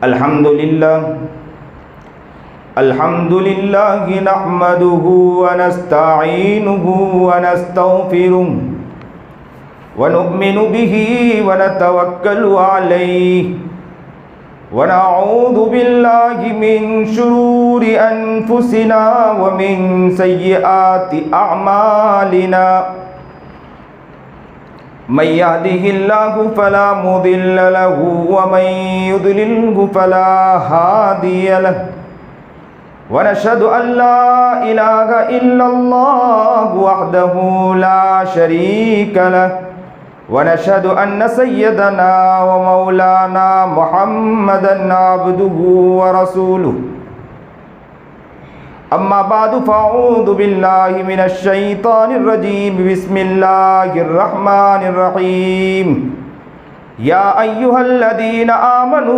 अल्हम्दुलिल्लाह नहमदुहु व नस्तईनुहु व नस्तगफिरुहु व नु'मिनु बिही व नतवक्कलु अलैहि व नऊज़ु बिल्लाहि मिन शुरूरि अनफुसिना व मिन सय्यिआति अअमालिना मन यहदिहिल्लाहु फला मुदिल्ल लहु व मन युद्लिल्हु फला हादिय लहु व नशहदु अन ला इलाहा इल्लल्लाहु वहदहु ला शरीक लहु व नशहदु अन्न सय्यदना व मौलाना मुहम्मदन अब्दुहु व रसूलुहु अम्मा बादु फ़अऊज़ु बिल्लाहि मिनश शैतानिर रजीम बिस्मिल्लाहिर रहमानिर रहीम या अय्युहल्लज़ीना आमनू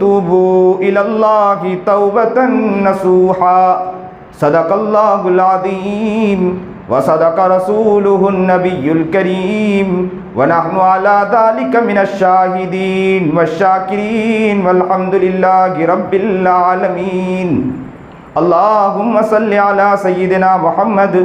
तूबू इलल्लाहि तौबतन नसूहा सदक़ल्लाहुल अज़ीम व सदक़ रसूलुहुन नबियुल करीम व नहनु अला ज़ालिका मिनश शाहिदीन वश्शाकिरीन वल्हम्दुलिल्लाहि रब्बिल आलमीन। अल्लाहुम्मा सल्लि अला सय्यिदिना मुहम्मद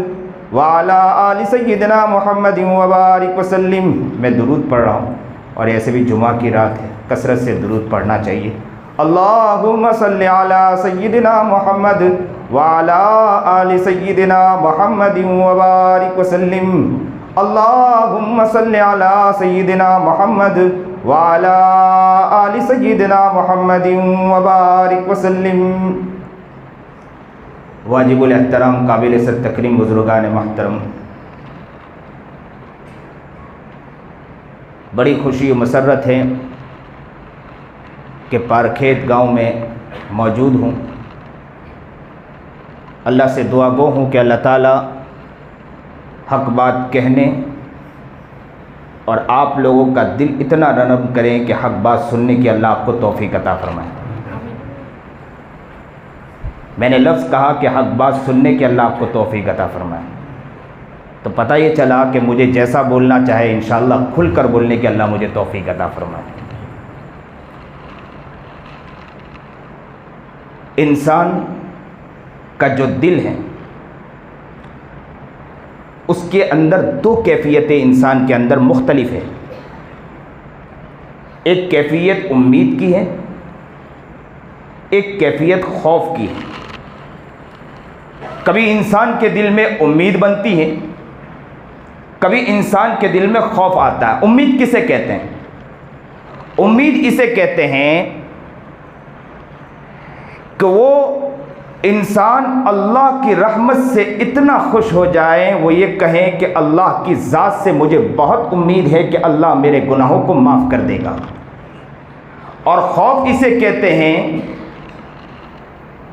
व अला आलि सय्यिदिना मुहम्मद व बारिक वसल्लिम। मैं दुरूद पढ़ रहा हूँ और ऐसे भी जुमा की रात है, कसरत से दुरूद पढ़ना चाहिए। अल्लाहुम्मा सल्लि अला सय्यिदिना मुहम्मद व अला आलि सय्यिदिना मुहम्मद व बारिक वसल्लिम। अल्लाहुम्मा सल्लि अला सय्यिदिना मुहम्मद व अला आलि सय्यिदिना मुहम्मद व बारिक वसल्लिम। वाजिबुल एहतराम काबिल सर तकरीम बुजुर्गान महतरम, बड़ी खुशी और मसरत है कि पारखेत गांव में मौजूद हूँ। अल्लाह से दुआ गो हूँ कि अल्लाह ताला हक बात कहने और आप लोगों का दिल इतना नरम करें कि हक बात सुनने की अल्लाह आपको तौफीक अता फरमाए। मैंने लफ्ज़ कहा कि हक बात सुनने की अल्लाह आपको तौफीक अता फरमाए, तो पता ये चला कि मुझे जैसा बोलना चाहे इंशाअल्लाह खुलकर बोलने की अल्लाह मुझे तौफीक अता फरमाए। इंसान का जो दिल है उसके अंदर दो कैफियतें इंसान के अंदर मुख्तलिफ है। एक कैफियत उम्मीद की है, एक कैफियत खौफ की है। कभी इंसान के दिल में उम्मीद बनती है, कभी इंसान के दिल में खौफ आता है। उम्मीद किसे कहते हैं? उम्मीद इसे कहते हैं कि वो इंसान अल्लाह की रहमत से इतना खुश हो जाए, वो ये कहें कि अल्लाह की ज़ात से मुझे बहुत उम्मीद है कि अल्लाह मेरे गुनाहों को माफ़ कर देगा। और खौफ इसे कहते हैं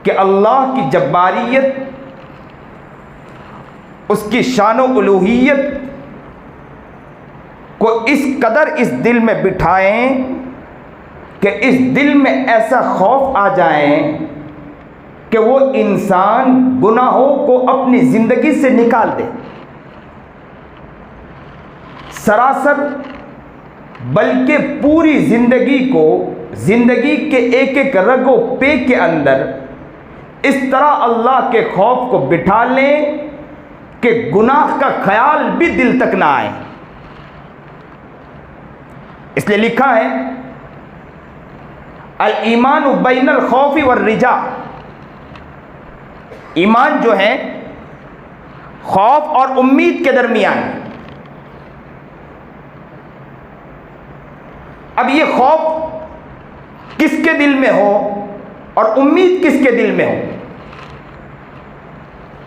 कि अल्लाह की जब्बारियत, उसकी शान व उलूहियत को इस कदर इस दिल में बिठाएं कि इस दिल में ऐसा खौफ आ जाए कि वो इंसान गुनाहों को अपनी ज़िंदगी से निकाल दे, सरासर, बल्कि पूरी ज़िंदगी को, ज़िंदगी के एक एक रगो पे के अंदर इस तरह अल्लाह के खौफ को बिठा लें कि गुनाह का ख्याल भी दिल तक ना आए। इसलिए लिखा है अल ईमान बैनल खौफी वर रिजा, ईमान जो है खौफ और उम्मीद के दरमियान। अब ये खौफ किसके दिल में हो और उम्मीद किसके दिल में हो,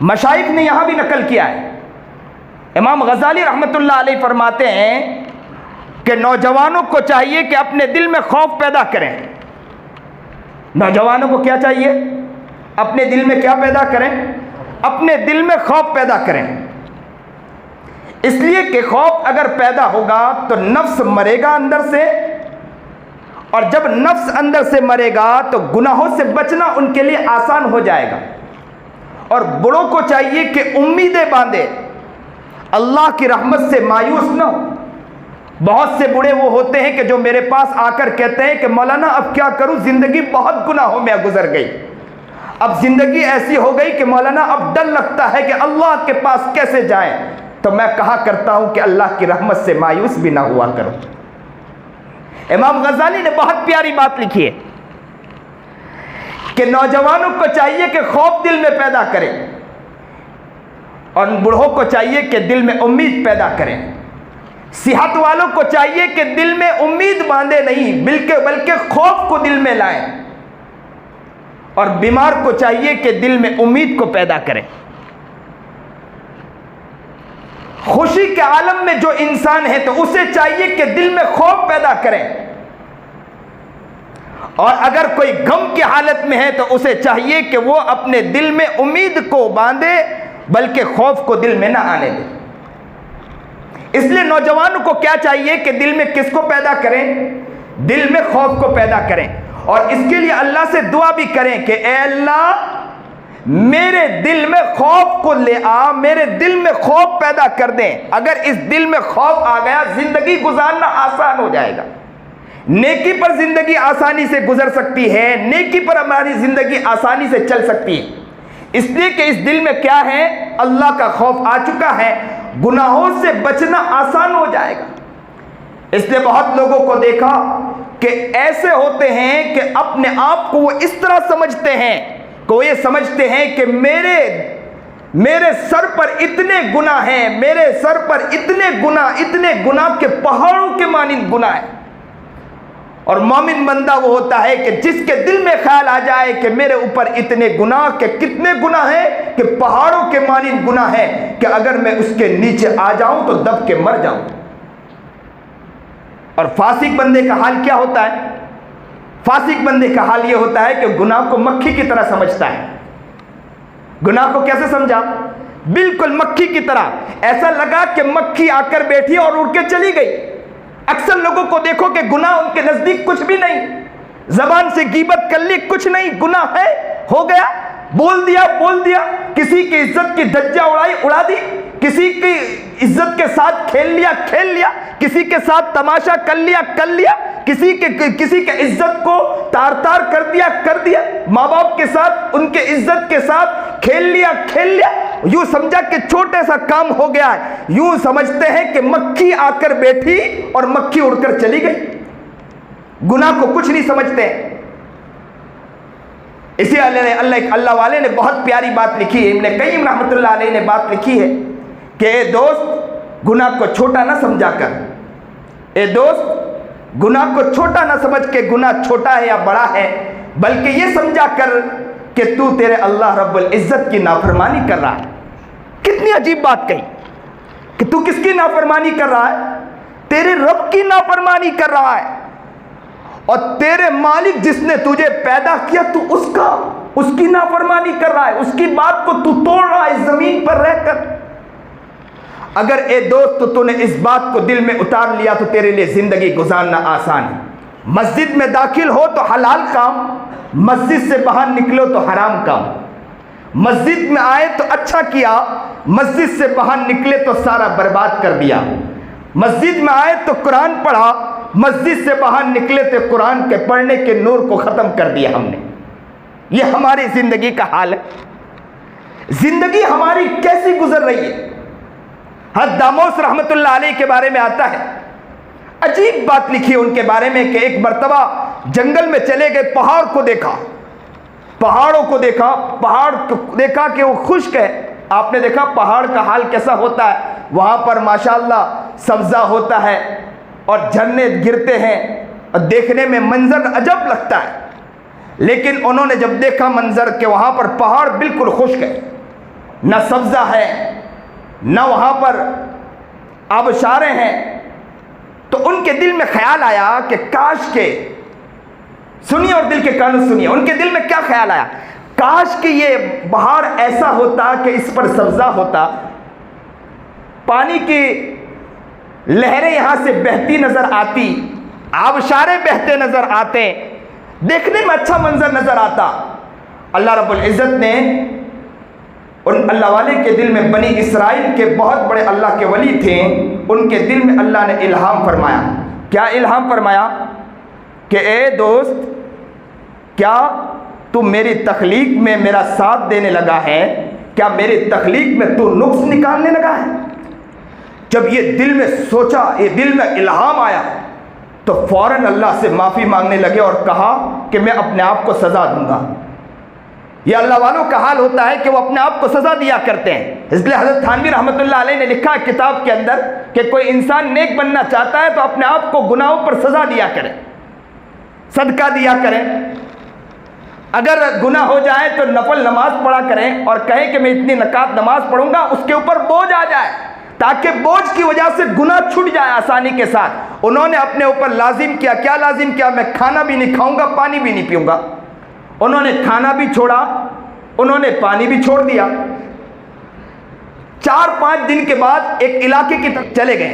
मशाइख ने यहां भी नकल किया है। इमाम गज़ाली रहमतुल्लाह अलैह फरमाते हैं कि नौजवानों को चाहिए कि अपने दिल में खौफ पैदा करें। नौजवानों को क्या चाहिए? अपने दिल में क्या पैदा करें? अपने दिल में खौफ पैदा करें। इसलिए कि खौफ अगर पैदा होगा तो नफ्स मरेगा अंदर से, और जब नफ्स अंदर से मरेगा तो गुनाहों से बचना उनके लिए आसान हो जाएगा। और बुढ़ों को चाहिए कि उम्मीदें बांधे, अल्लाह की रहमत से मायूस न हो। बहुत से बूढ़े वो होते हैं कि जो मेरे पास आकर कहते हैं कि मौलाना अब क्या करूं, जिंदगी बहुत गुनाहों में गुजर गई, अब जिंदगी ऐसी हो गई कि मौलाना अब डर लगता है कि अल्लाह के पास कैसे जाएं। तो मैं कहा करता हूं कि अल्लाह की रहमत से मायूस भी ना हुआ करो। इमाम गजाली ने बहुत प्यारी बात लिखी है कि नौजवानों को चाहिए कि खौफ दिल में पैदा करें और बूढ़ों को चाहिए कि दिल में उम्मीद पैदा करें। सेहत वालों को चाहिए कि दिल में उम्मीद बांधे नहीं बल्कि खौफ को दिल में लाएं, और बीमार को चाहिए कि दिल में उम्मीद को पैदा करें। खुशी के आलम में जो इंसान है तो उसे चाहिए कि दिल में खौफ पैदा करें, और अगर कोई गम की हालत में है तो उसे चाहिए कि वो अपने दिल में उम्मीद को बांधे बल्कि खौफ को दिल में ना आने दे। इसलिए नौजवानों को क्या चाहिए कि दिल में किसको पैदा करें, दिल में खौफ को पैदा करें, और इसके लिए अल्लाह से दुआ भी करें कि ए अल्लाह मेरे दिल में खौफ को ले आ, मेरे दिल में खौफ पैदा कर दें। अगर इस दिल में खौफ आ गया, जिंदगी गुजारना आसान हो जाएगा। नेकी पर जिंदगी आसानी से गुजर सकती है, नेकी पर हमारी जिंदगी आसानी से चल सकती है, इसलिए कि इस दिल में क्या है, अल्लाह का खौफ आ चुका है, गुनाहों से बचना आसान हो जाएगा। इसलिए बहुत लोगों को देखा कि ऐसे होते हैं कि अपने आप को वो इस तरह समझते हैं कि वो ये समझते हैं कि मेरे सर पर इतने गुनाह हैं, मेरे सर पर इतने गुनाह के पहाड़ों के मानिंद गुनाह है। और मोमिन बंदा वो होता है कि जिसके दिल में ख्याल आ जाए कि मेरे ऊपर इतने गुनाह के कितने गुनाह हैं कि पहाड़ों के मानिंद गुनाह है कि अगर मैं उसके नीचे आ जाऊं तो दब के मर जाऊं। और फासिक बंदे का हाल क्या होता है, फासिक बंदे का हाल ये होता है कि गुनाह को मक्खी की तरह समझता है। गुनाह को कैसे समझा, बिल्कुल मक्खी की तरह, ऐसा लगा कि मक्खी आकर बैठी और उड़ के चली गई। अक्सर लोगों को देखो कि गुनाह उनके नजदीक कुछ भी नहीं, जबान से गीबत कर ली कुछ नहीं, गुनाह है हो गया, बोल दिया, किसी की इज्जत की धज्जा उड़ा दी, किसी की इज्जत के साथ खेल लिया, किसी के साथ तमाशा कर लिया, किसी के इज्जत को तार कर दिया, माँ बाप के साथ उनके इज्जत के साथ खेल लिया, यूं समझा कि छोटे सा काम हो गया है। यूं समझते हैं कि मक्खी आकर बैठी और मक्खी उड़कर चली गई, गुनाह को कुछ नहीं समझते। इसी अल्लाह वाले ने बहुत प्यारी बात लिखी है, इब्न क़य्यिम रहमतुल्लाह अलैह ने बात लिखी है कि ए दोस्त गुनाह को छोटा ना समझा कर, ए दोस्त गुनाह को छोटा ना समझ के गुनाह छोटा है या बड़ा है, बल्कि ये समझा कर कि तू तेरे अल्लाह रब्बुल इज्जत की नाफरमानी कर रहा है। कितनी अजीब बात कही कि तू किसकी नाफरमानी कर रहा है, तेरे रब की नाफरमानी कर रहा है, और तेरे मालिक जिसने तुझे पैदा किया तू उसकी नाफरमानी कर रहा है, उसकी बात को तू तोड़ रहा है जमीन पर रहकर। अगर ए दोस्त तो तूने इस बात को दिल में उतार लिया तो तेरे लिए जिंदगी गुजारना आसान है। मस्जिद में दाखिल हो तो हलाल काम, मस्जिद से बाहर निकलो तो हराम काम। मस्जिद में आए तो अच्छा किया, मस्जिद से बाहर निकले तो सारा बर्बाद कर दिया। मस्जिद में आए तो कुरान पढ़ा, मस्जिद से बाहर निकले तो कुरान के पढ़ने के नूर को ख़त्म कर दिया हमने। ये हमारी ज़िंदगी का हाल है। ज़िंदगी हमारी कैसी गुजर रही है। हज़रत दामोस रहमतुल्लाह अलैह के बारे में आता है, अजीब बात लिखी है उनके बारे में कि एक मर्तबा जंगल में चले गए, पहाड़ों को देखा कि वो खुश्क है। आपने देखा पहाड़ का हाल कैसा होता है, वहाँ पर माशाअल्लाह सब्ज़ा होता है और झरने गिरते हैं और देखने में मंजर अजब लगता है। लेकिन उन्होंने जब देखा मंजर के वहाँ पर पहाड़ बिल्कुल खुश्क है, न सब्ज़ा है न वहाँ पर आबशारें हैं, तो उनके दिल में ख्याल आया कि काश के, सुनिए और दिल के कानों सुनिए, उनके दिल में क्या ख्याल आया, काश कि ये पहाड़ ऐसा होता कि इस पर सब्ज़ा होता, पानी की लहरें यहाँ से बहती नज़र आती, आबशारे बहते नज़र आते, देखने में अच्छा मंजर नज़र आता। अल्लाह रब्बुल इज़्ज़त ने उन अल्लाह वाले के दिल में, बनी इसराइल के बहुत बड़े अल्लाह के वली थे, उनके दिल में अल्लाह ने इल्हाम फरमाया। क्या इल्हाम फरमाया कि ए दोस्त, क्या तू मेरी तख्लीक में मेरा साथ देने लगा है? क्या मेरी तख्लीक में तू नुक्स निकालने लगा है? जब ये दिल में सोचा, ये दिल में इल्हाम आया, तो फौरन अल्लाह से माफ़ी मांगने लगे और कहा कि मैं अपने आप को सज़ा दूंगा। ये अल्लाह वालों का हाल होता है कि वो अपने आप को सज़ा दिया करते हैं। इसलिए हज़रत थानवी रहमतुल्लाह अलैह ने लिखा किताब के अंदर कि कोई इंसान नेक बनना चाहता है तो अपने आप को गुनाहों पर सज़ा दिया करे, सदका दिया करें। अगर गुनाह हो जाए तो नफल नमाज पढ़ा करें और कहें कि मैं इतनी नकात नमाज पढ़ूंगा, उसके ऊपर बोझ आ जाए, ताकि बोझ की वजह से गुनाह छूट जाए आसानी के साथ। उन्होंने अपने ऊपर लाजिम किया, क्या लाजिम किया? मैं खाना भी नहीं खाऊंगा, पानी भी नहीं पीऊंगा। उन्होंने खाना भी छोड़ा, उन्होंने पानी भी छोड़ दिया। 4-5 दिन के बाद एक इलाके की तरफ चले गए,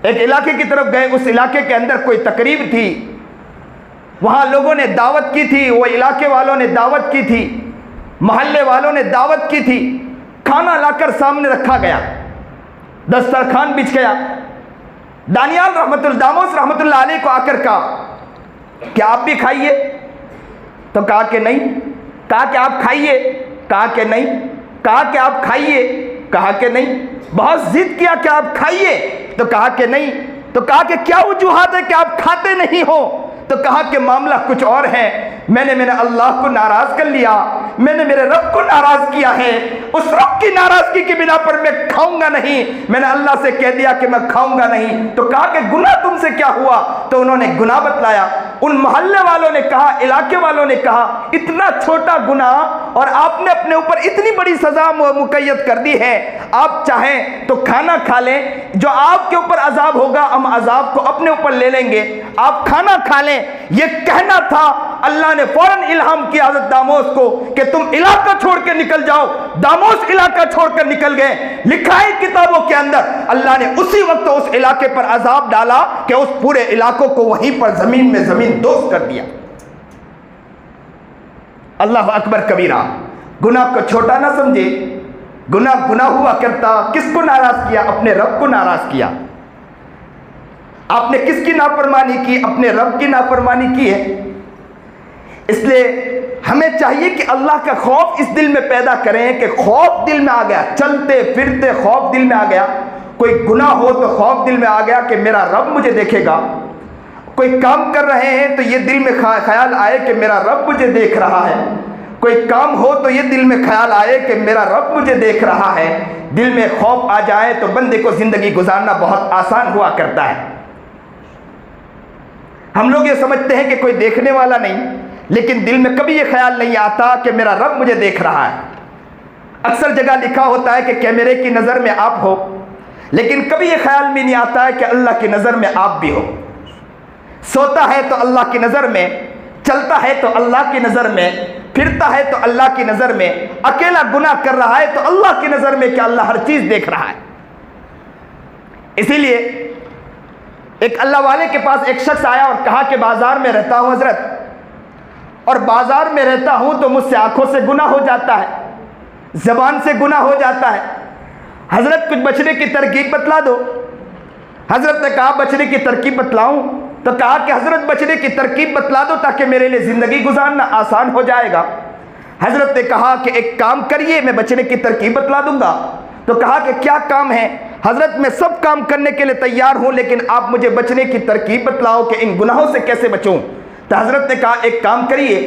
एक इलाके की तरफ गए। उस इलाके के अंदर कोई तकरीब थी, वहां लोगों ने दावत की थी, वो इलाके वालों ने दावत की थी, मोहल्ले वालों ने दावत की थी। खाना लाकर सामने रखा गया, दस्तरखान बिछ गया। दानियाल दामोस रहमतुल्लाह अलैह को आकर कहा क्या आप भी खाइए? तो कहा कि नहीं। कहा कि आप खाइए? कहा कि नहीं। कहा कि आप खाइए? कहा कि नहीं। बहुत जिद किया कि आप खाइए, तो कहा कि नहीं। तो कहा कि क्या वजूहात है कि आप खाते नहीं हो? तो कहा कि मामला कुछ और है, मैंने अल्लाह को नाराज कर लिया, मैंने मेरे रब को नाराज किया है, उस रब की नाराजगी की बिना पर मैं खाऊंगा नहीं, मैंने अल्लाह से कह दिया कि मैं खाऊंगा नहीं। तो कहा कि गुनाह तुमसे क्या हुआ? तो उन्होंने गुनाह बतलाया। उन मोहल्ले वालों ने कहा, इलाके वालों ने कहा, इतना छोटा गुनाह और आपने अपने ऊपर इतनी बड़ी सजा मुकय्यद कर दी है, आप चाहें तो खाना खा लें, जो आपके ऊपर अजाब होगा हम अजाब को अपने ऊपर ले लेंगे, आप खाना खा लें। ये कहना था, अल्लाह ने फौरन इल्हाम किया हज़रत दामोस को कि तुम इलाका छोड़ के निकल जाओ। दामोस इलाका छोड़कर निकल गए। लिखा है किताबों के अंदर, अल्लाह ने उसी वक्त उस इलाके पर अजाब डाला कि उस पूरे इलाकों को वहीं पर जमीन में जमीन दोस्त कर दिया। अल्लाह अकबर कबीरा। गुनाह को छोटा ना समझे, गुनाह गुनाह हुआ करता। किसको नाराज किया? अपने रब को नाराज किया। आपने किसकी नाफरमानी की? अपने रब की नाफरमानी की है। इसलिए हमें चाहिए कि अल्लाह का खौफ इस दिल में पैदा करें कि खौफ दिल में आ गया, चलते फिरते खौफ दिल में आ गया। कोई गुनाह हो तो खौफ दिल में आ गया कि मेरा रब मुझे देखेगा। कोई काम कर रहे हैं तो ये दिल में ख्याल आए कि मेरा रब मुझे देख रहा है। कोई काम हो तो ये दिल में ख्याल आए कि मेरा रब मुझे देख रहा है। दिल में खौफ आ जाए तो बंदे को जिंदगी गुजारना बहुत आसान हुआ करता है। हम लोग ये समझते हैं कि कोई देखने वाला नहीं, लेकिन दिल में कभी ये ख्याल नहीं आता कि मेरा रब मुझे देख रहा है। अक्सर जगह लिखा होता है कि कैमरे की नज़र में आप हो, लेकिन कभी ये ख्याल में नहीं आता है कि अल्लाह की नज़र में आप भी हो। सोता है तो अल्लाह की नज़र में, चलता है तो अल्लाह की नज़र में, फिरता है तो अल्लाह की नज़र में, अकेला गुनाह कर रहा है तो अल्लाह की नज़र में कि अल्लाह हर चीज़ देख रहा है। इसीलिए एक अल्लाह वाले के पास एक शख्स आया और कहा कि बाजार में रहता हूँ हजरत, और बाजार में रहता हूँ तो मुझसे आंखों से गुनाह हो जाता है, ज़बान से गुनाह हो जाता है। हजरत कुछ बचने की तरकीब बतला दो। हजरत ने कहा बचने की तरकीब बतलाऊं? तो कहा कि हजरत बचने की तरकीब बतला दो ताकि मेरे लिए ज़िंदगी गुजारना आसान हो जाएगा। हजरत ने कहा कि एक काम करिए, मैं बचने की तरकीब बतला दूंगा। तो कहा कि क्या काम है? हजरत मैं सब काम करने के लिए तैयार हूँ, लेकिन आप मुझे बचने की तरकीब बतलाओ कि इन गुनाहों से कैसे बचूं। तो हजरत ने कहा एक काम करिए,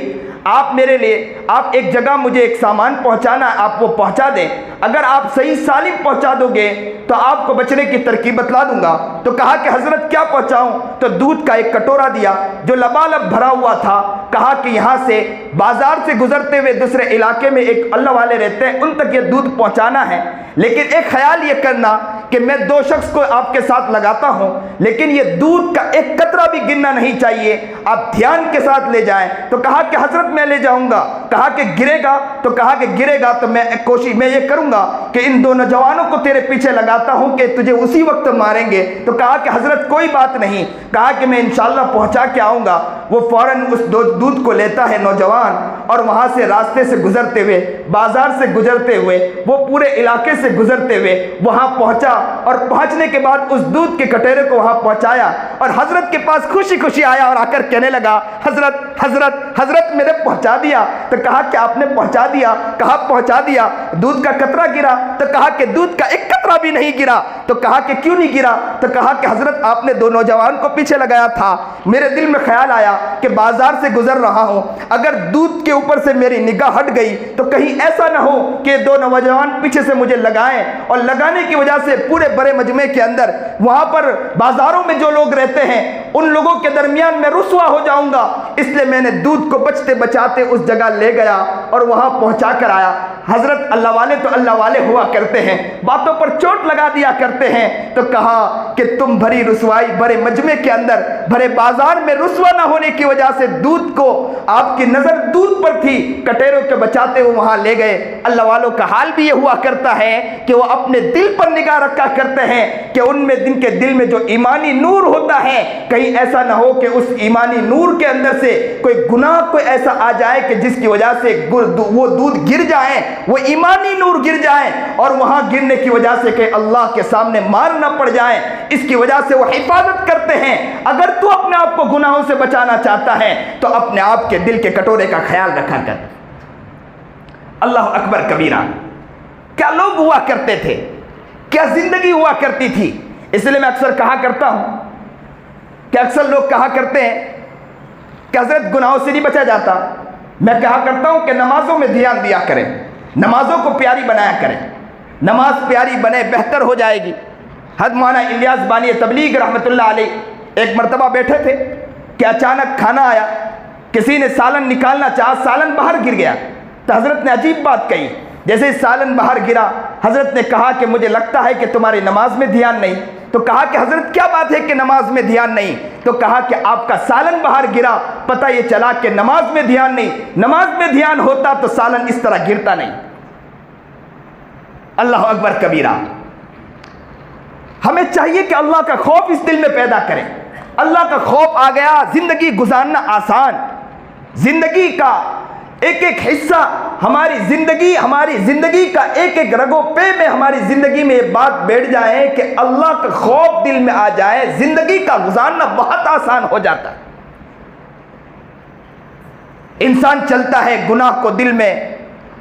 आप मेरे लिए, आप एक जगह मुझे एक सामान पहुंचाना, आप वो पहुंचा दें। अगर आप सही सालिम पहुंचा दोगे तो आपको बचने की तरकीब बतला दूंगा। तो कहा कि हजरत क्या पहुंचाऊं? तो दूध का एक कटोरा दिया जो लबालब भरा हुआ था। कहा कि यहाँ से बाजार से गुजरते हुए दूसरे इलाके में एक अल्लाह वाले रहते हैं, उन तक ये दूध पहुंचाना है, लेकिन एक ख्याल ये करना कि मैं 2 शख्स को आपके साथ लगाता हूं, लेकिन ये दूध का एक कतरा भी गिरना नहीं चाहिए, आप ध्यान के साथ ले जाएं। तो कहा कि हजरत मैं ले जाऊंगा। कहा कि गिरेगा? तो कहा कि गिरेगा तो मैं ये करूंगा कि इन 2 नौजवानों को तेरे पीछे लगाता हूं कि तुझे उसी वक्त मारेंगे। तो कहा कि हजरत कोई बात नहीं। कहा कि मैं इंशाल्लाह पहुंचा के आऊंगा। वो फौरन उस दूध को लेता है नौजवान और वहां से रास्ते से गुजरते हुए, बाजार से गुजरते हुए, वो पूरे इलाके से गुजरते हुए वहां पहुंचा और पहुंचने के बाद उस दूध के कटोरे को वहां पहुंचाया और हजरत के पास खुशी खुशी आया और आकर कहने लगा, हजरत हजरत हजरत मैंने पहुंचा दिया। तो कहा कि आपने पहुंचा दिया? कहा पहुंचा दिया। दूध का कतरा गिरा? तो कहा कि दूध का एक कतरा भी नहीं गिरा। तो कहा कि क्यों नहीं गिरा? तो कहा कि हजरत आपने दो नौजवान को पीछे लगाया था, मेरे दिल में ख्याल आया कि बाजार से गुजर रहा हूं, अगर दूध के ऊपर से मेरी निगाह हट गई तो कहीं ऐसा ना हो कि दो नौजवान पीछे से मुझे लगाएं और लगाने की वजह से पूरे बड़े मजमे के अंदर वहां पर बाजारों में जो लोग रहते हैं उन लोगों के दरमियान मैं रुस्वा हो जाऊंगा, इसलिए मैंने दूध को बचते बचाते उस जगह ले गया और वहां पहुंचा कर आया। हजरत अल्लाह वाले तो अल्लाह वाले हुआ करते हैं, बातों पर चोट लगा दिया करते हैं। तो कहा कि तुम भरी रुसवाई भरे मजमे के अंदर भरे बाजार में रुसवा ना होने की वजह से दूध को, आपकी नजर दूध पर थी, कटेरों के बचाते हुए वहां ले गए। अल्लाह वालों का हाल भी ये हुआ करता है कि वो अपने दिल पर निगाह रखा करते हैं कि उनमें जिनके दिल में जो ईमानी नूर होता है, कहीं ऐसा ना हो कि उस ईमानी नूर के अंदर से कोई गुनाह कोई ऐसा आ जाए कि जिसकी वजह से वो दूध गिर जाए, वो ईमानी नूर गिर जाए और वहां गिरने की वजह से कि अल्लाह के सामने मार ना पड़ जाए, इसकी वजह से वो हिफाजत करते हैं। अगर तू अपने आप को गुनाहों से बचाना चाहता है तो अपने आप के दिल के कटोरे का ख्याल रखा कर। अल्लाह अकबर कबीरा। क्या लोग हुआ करते थे, क्या जिंदगी हुआ करती थी। इसलिए मैं अक्सर कहा करता हूं कि अक्सर लोग कहा करते हैं कि हजरत गुनाहों से नहीं बचा जाता। मैं कहा करता हूं कि नमाजों में ध्यान दिया करें, नमाजों को प्यारी बनाया करें, नमाज प्यारी बने बेहतर हो जाएगी। हज़रत मौलाना इलियास बानी तबलीग रहमतुल्लाह अलैह एक मरतबा बैठे थे कि अचानक खाना आया, किसी ने सालन निकालना चाहा, सालन बाहर गिर गया। तो हजरत ने अजीब बात कही, जैसे सालन बाहर गिरा हजरत ने कहा कि मुझे लगता है कि तुम्हारी नमाज में ध्यान नहीं। तो कहा कि हजरत क्या बात है कि नमाज में ध्यान नहीं? तो कहा कि आपका सालन बाहर गिरा, पता ये चला कि नमाज में ध्यान नहीं, नमाज में ध्यान होता तो सालन इस तरह गिरता नहीं। अल्लाह अकबर कबीरा। हमें चाहिए कि अल्लाह का खौफ इस दिल में पैदा करें। अल्लाह का खौफ आ गया, जिंदगी गुजारना आसान। जिंदगी का एक एक हिस्सा, हमारी जिंदगी का एक एक रगो पे में हमारी जिंदगी में ये बात बैठ जाए कि अल्लाह का खौफ दिल में आ जाए, जिंदगी का गुजारना बहुत आसान हो जाता है। इंसान चलता है गुनाह को दिल में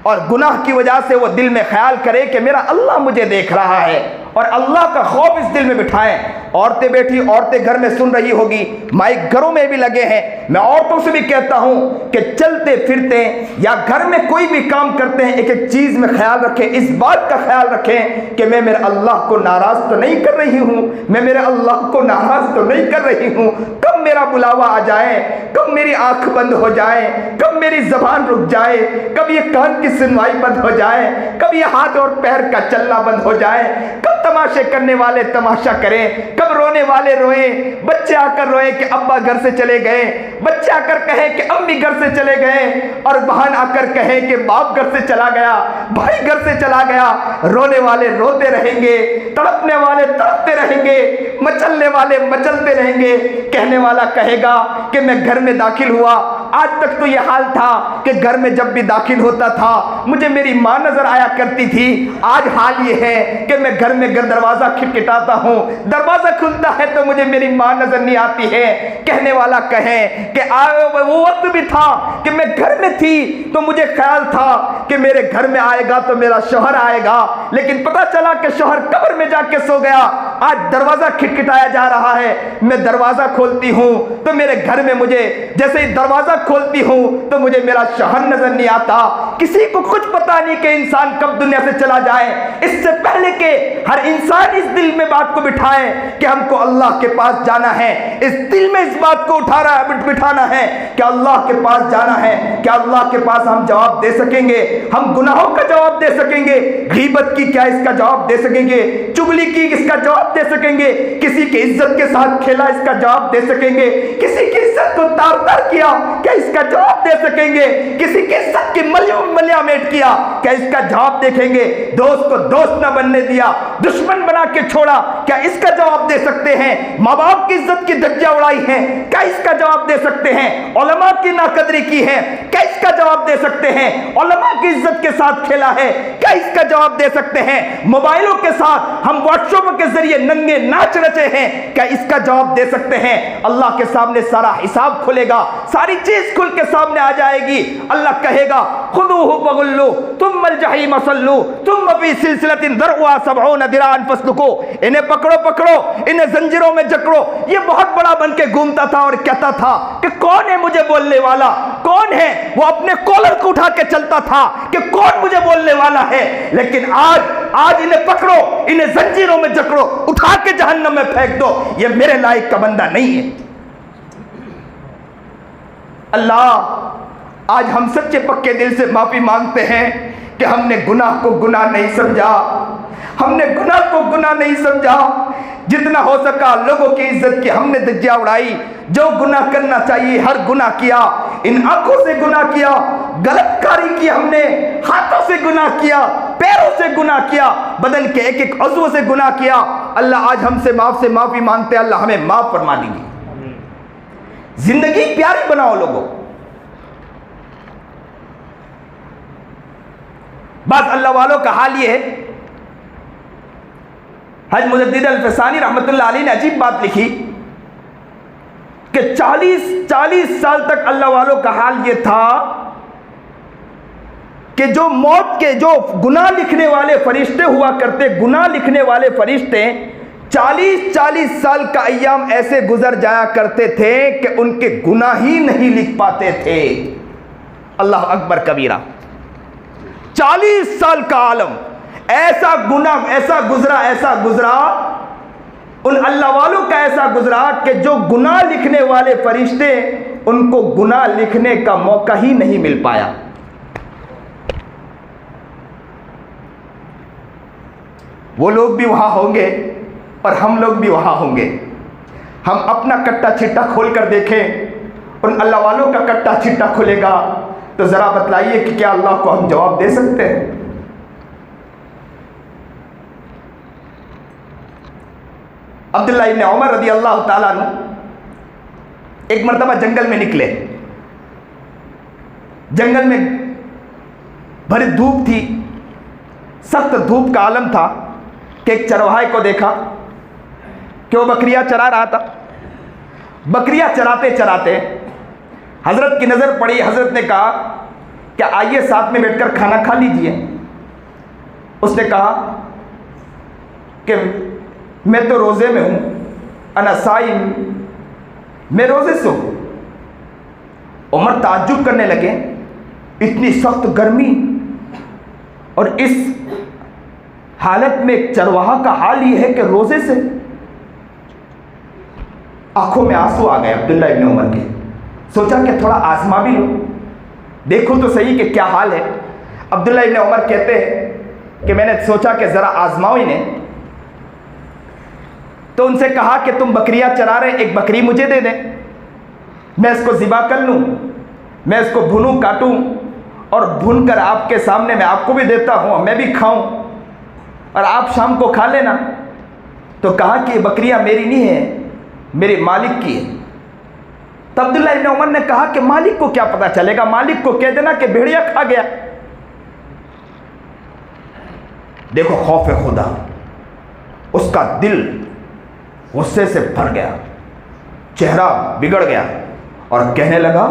और गुनाह की वजह से वो दिल में ख्याल करे कि मेरा अल्लाह मुझे देख रहा है और अल्लाह का खौफ इस दिल में बिठाएं। औरतें बैठी, औरतें घर में सुन रही होगी, माइक घरों में भी लगे हैं। मैं औरतों से भी कहता हूं कि चलते फिरते या घर में कोई भी काम करते हैं एक एक चीज में ख्याल रखें, इस बात का ख्याल रखें कि मैं मेरे अल्लाह को नाराज तो नहीं कर रही हूं, मैं मेरे अल्लाह को नाराज तो नहीं कर रही हूं। कब मेरा बुलावा आ जाए, कब मेरी आंख बंद हो जाए, कब मेरी जबान रुक जाए, कब ये कान की सुनवाई बंद हो जाए, कब ये हाथ और पैर का चलना बंद हो जाए, कब तमाशे करने वाले तमाशा करें, कब रोने वाले रोए, बच्चे आकर रोए कि अब्बा घर से चले गए, बच्चे आकर कहे कि अम्मी घर से चले गए और बहन आकर कहे कि बाप घर से चला गया, भाई घर से चला गया। रोने वाले रोते रहेंगे, तड़पने वाले तड़पते रहेंगे, मचलने वाले मचलते रहेंगे। कहने वाला कहेगा कि मैं घर में दाखिल हुआ, आज तक तो यह हाल था कि घर में जब भी दाखिल होता था मुझे मेरी माँ नजर आया करती थी, आज हाल ये है कि मैं घर में दरवाजा खटखटाता हूँ, दरवाजा खुलता है तो मुझे मेरी माँ नजर नहीं आती है। कहने वाला कहे कि वो वक्त भी था कि मैं घर में थी तो मुझे ख्याल था कि मेरे घर में आएगा तो मेरा शौहर आएगा, लेकिन पता चला कि शौहर कब्र में जाके सो गया। आज दरवाजा खटखटाया जा रहा है, मैं दरवाजा खोलती हूँ तो मेरे घर में मुझे, जैसे ही दरवाजा खोलती हूँ तो मुझे मेरा शौहर नजर नहीं आता। किसी को कुछ पता नहीं कि इंसान कब दुनिया से चला जाए। इससे पहले के हर इंसान इस दिल में बात को बिठाए कि हमको अल्लाह के पास जाना है, इस दिल में इस बात को बिठाना है कि अल्लाह के पास जाना है। क्या अल्लाह के पास हम जवाब दे सकेंगे? हम गुनाहों का जवाब दे सकेंगे? गीबत की क्या इसका जवाब दे सकेंगे? चुगली की इसका जवाब दे सकेंगे? किसी की इज्जत के साथ खेला इसका जवाब दे सकेंगे? किसी की इज्जत को तार-तार किया क्या इसका जवाब दे सकेंगे? किसी की इज्जत की मलियामेट किया क्या इसका जवाब देखेंगे? दोस्त को दोस्त न बनने दिया, दुश्मन बना के छोड़ा, क्या इसका जवाब दे सकते हैं? माँ बाप की इज्जत की धज्जियां उड़ाई है, क्या इसका जवाब दे सकते हैं? उलमा की नाकदरी की है, क्या इसका जवाब दे सकते हैं? उलमा की इज्जत के साथ खेला है, क्या इसका जवाब दे सकते हैं? मोबाइलों के साथ हम व्हाट्सएप के जरिए नंगे नाच रचे हैं, क्या इसका जवाब दे सकते हैं? अल्लाह के सामने सारा हिसाब खुलेगा, सारी चीज खुल के सामने आ जाएगी। अल्लाह कहेगा खुदूहु फगुल्लू तुम्मल जहीम सल्लू तुम्म फी सिलसिलतिन दरउहा सबऊन दिरान फस्लुकू। इन्हें पकड़ो पकड़ो, इन्हें जंजीरों में जकड़ो। ये बहुत बड़ा बन के घूमता था और कहता था कि कौन है मुझे बोलने वाला, कौन है? वो अपने कॉलर को उठा के चलता था कि कौन मुझे बोलने वाला है। लेकिन आज इन्हें पकड़ो, इन्हें जंजीरों में जकड़ो, उठा के जहन्नम में फेंक दो, ये मेरे लायक का बंदा नहीं है। अल्लाह, आज हम सच्चे पक्के दिल से माफी मांगते हैं कि हमने गुनाह को गुनाह नहीं समझा, हमने गुनाह को गुनाह नहीं समझा। जितना हो सका लोगों की इज्जत की हमने धज्जियां उड़ाई, जो गुनाह करना चाहिए हर गुनाह किया। इन आंखों से गुनाह किया, गलतकारी की हमने, हाथों से गुनाह किया, पैरों से गुनाह किया, बदन के एक एक अज़्व से गुनाह किया। अल्लाह आज हमसे माफी मांगते, अल्लाह हमें माफ फरमा दीजिए। जिंदगी प्यारी बनाओ लोगों। बस अल्लाह वालों का हाल ये है। हज मुजद्दिद अल-फ़सानी रहमतुल्लाह अलैह ने अजीब बात लिखी कि 40 साल तक अल्लाह वालों का हाल ये था कि जो मौत के जो गुनाह लिखने वाले फरिश्ते हुआ करते, गुनाह लिखने वाले फरिश्ते 40 साल का अय्याम ऐसे गुजर जाया करते थे कि उनके गुनाह ही नहीं लिख पाते थे। अल्लाह अकबर कबीरा। 40 साल का आलम, ऐसा गुनाह ऐसा गुजरा उन अल्लाह वालों का ऐसा गुजरा कि जो गुनाह लिखने वाले फरिश्ते, उनको गुनाह लिखने का मौका ही नहीं मिल पाया। वो लोग भी वहां होंगे और हम लोग भी वहां होंगे। हम अपना कट्टा चिट्टा खोल कर देखें, उन अल्लाह वालों का कट्टा चिट्टा खुलेगा, तो जरा बतलाइए कि क्या अल्लाह को हम जवाब दे सकते हैं? अब्दुल्लाह इब्न उमर रज़ी अल्लाह ताला अन्हु एक मरतबा जंगल में निकले। जंगल में भरी धूप थी, सख्त धूप का आलम था कि एक चरवाहे को देखा कि वो बकरियां चरा रहा था। बकरियां चराते चराते हजरत की नज़र पड़ी। हजरत ने कहा कि आइए साथ में बैठकर खाना खा लीजिए। उसने कहा कि मैं तो रोज़े में हूँ, अना साइम, मैं रोज़े से हूँ। उमर ताज्जुब करने लगे, इतनी सख्त गर्मी और इस हालत में एक चरवाहा का हाल ये है कि रोज़े से। आंखों में आंसू आ गए अब्दुल्लाह इब्न उमर के। सोचा कि थोड़ा आजमा भी लो, देखो तो सही कि क्या हाल है। अब्दुल्लाह इब्न उमर कहते हैं कि मैंने सोचा कि ज़रा आजमाओ इन्हें। तो उनसे कहा कि तुम बकरियां चरा रहे, एक बकरी मुझे दे दें, मैं इसको ज़िबा कर लूँ, मैं इसको भूनूँ काटूँ और भून कर आपके सामने मैं आपको भी देता हूँ, मैं भी खाऊँ और आप शाम को खा लेना। तो कहा कि ये बकरियां मेरी नहीं है, मेरे मालिक की है। तब अब्दुल्लाह इब्न उमर ने कहा कि मालिक को क्या पता चलेगा, मालिक को कह देना कि भेड़िया खा गया। देखो खौफ खुदा, उसका दिल गुस्से से भर गया, चेहरा बिगड़ गया और कहने लगा